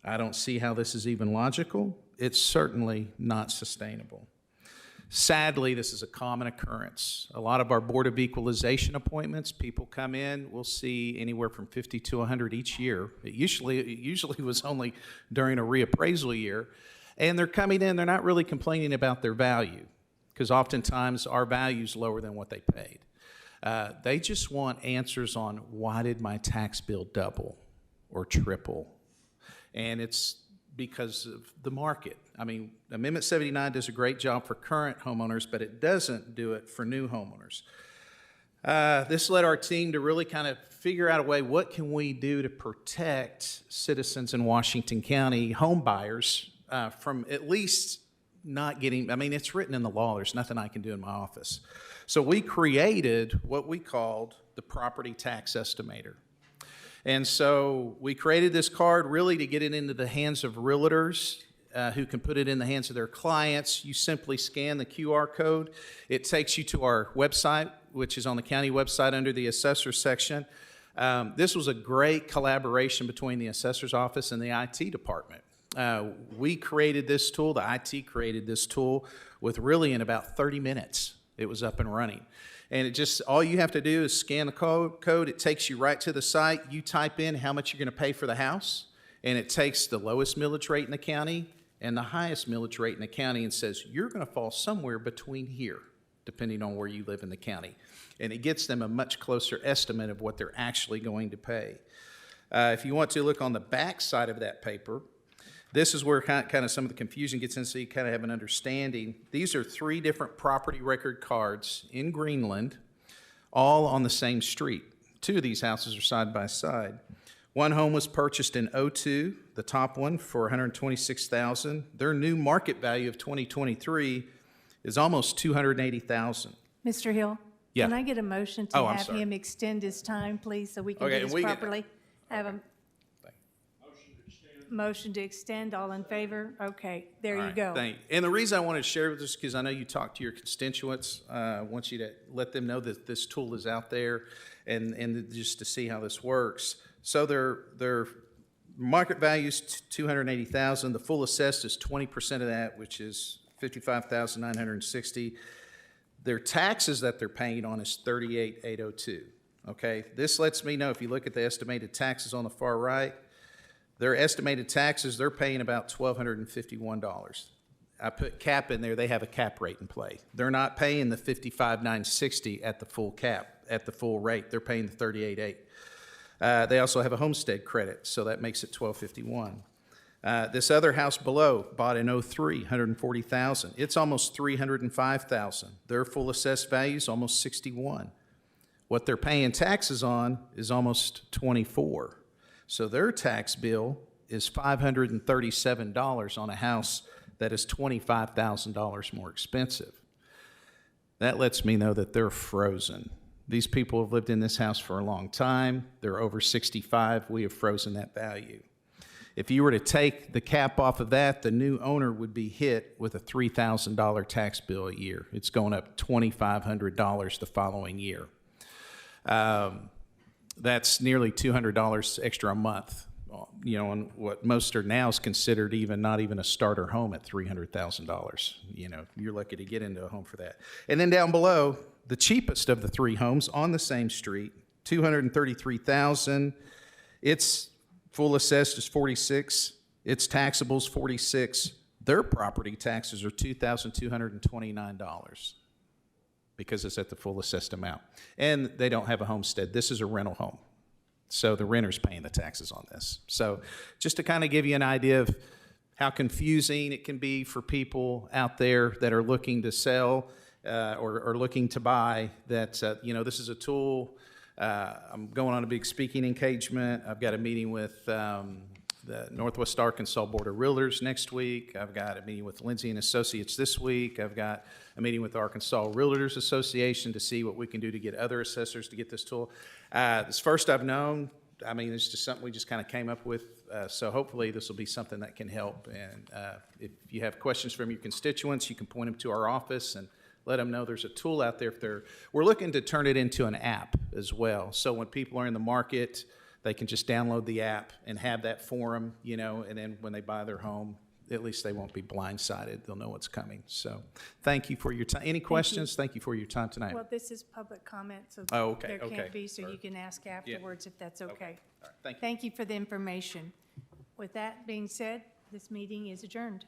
I don't see how this is even logical. It's certainly not sustainable. Sadly, this is a common occurrence. A lot of our Board of Equalization appointments, people come in, we'll see anywhere from 50 to 100 each year. It usually was only during a reappraisal year. And they're coming in, they're not really complaining about their value, because oftentimes our value's lower than what they paid. They just want answers on, why did my tax bill double or triple? And it's because of the market. I mean, Amendment 79 does a great job for current homeowners, but it doesn't do it for new homeowners. This led our team to really kind of figure out a way, what can we do to protect citizens in Washington County, home buyers, from at least not getting, I mean, it's written in the law, there's nothing I can do in my office. So we created what we called the property tax estimator. And so we created this card really to get it into the hands of realtors who can put it in the hands of their clients. You simply scan the QR code. It takes you to our website, which is on the county website under the assessor section. This was a great collaboration between the assessor's office and the IT department. We created this tool, the IT created this tool with really in about 30 minutes. It was up and running. And it just, all you have to do is scan the code. It takes you right to the site. You type in how much you're going to pay for the house, and it takes the lowest millage rate in the county and the highest millage rate in the county and says, you're going to fall somewhere between here, depending on where you live in the county. And it gets them a much closer estimate of what they're actually going to pay. If you want to look on the back side of that paper, this is where kind of some of the confusion gets in, so you kind of have an understanding. These are 3 different property record cards in Greenland, all on the same street. 2 of these houses are side by side. One home was purchased in 2002, the top one for $126,000. Their new market value of 2023 is almost $280,000. Mr. Hill? Yeah. Can I get a motion to have him extend his time, please, so we can do this properly? Have a motion to extend, all in favor? Okay, there you go. Thank you. And the reason I wanted to share this is because I know you talk to your constituents. I want you to let them know that this tool is out there and just to see how this works. So their market value is $280,000. The full assessed is 20% of that, which is $55,960. Their taxes that they're paying on is $38,802. Okay, this lets me know, if you look at the estimated taxes on the far right, their estimated taxes, they're paying about $1,251. I put cap in there, they have a cap rate in play. They're not paying the $55,960 at the full cap, at the full rate. They're paying the $38,800. They also have a homestead credit, so that makes it $1,251. This other house below, bought in 2003, $140,000. It's almost $305,000. Their full assessed value is almost $61,000. What they're paying taxes on is almost $24,000. So their tax bill is $537 on a house that is $25,000 more expensive. That lets me know that they're frozen. These people have lived in this house for a long time. They're over 65. We have frozen that value. If you were to take the cap off of that, the new owner would be hit with a $3,000 tax bill a year. It's going up $2,500 the following year. That's nearly $200 extra a month, you know, on what most are now is considered not even a starter home at $300,000. You know, you're lucky to get into a home for that. And then down below, the cheapest of the 3 homes on the same street, $233,000. Its full assessed is 46. Its taxable is 46. Their property taxes are $2,229 because it's at the full assessed amount. And they don't have a homestead. This is a rental home. So the renter's paying the taxes on this. So just to kind of give you an idea of how confusing it can be for people out there that are looking to sell or looking to buy, that, this is a tool. I'm going on a big speaking engagement. I've got a meeting with the Northwest Arkansas Board of Realtors next week. I've got a meeting with Lindsay and Associates this week. I've got a meeting with the Arkansas Realtors Association to see what we can do to get other assessors to get this tool. This first I've known. I mean, it's just something we just kind of came up with. So hopefully this will be something that can help. And if you have questions from your constituents, you can point them to our office and let them know there's a tool out there. We're looking to turn it into an app as well. So when people are in the market, they can just download the app and have that forum, and then when they buy their home, at least they won't be blindsided. They'll know what's coming. So thank you for your time. Any questions? Thank you for your time tonight. Well, this is public comment, so Oh, okay, there okay. can't be, so you can ask afterwards if that's okay. All right, thank you. Thank you for the information. With that being said, this meeting is adjourned.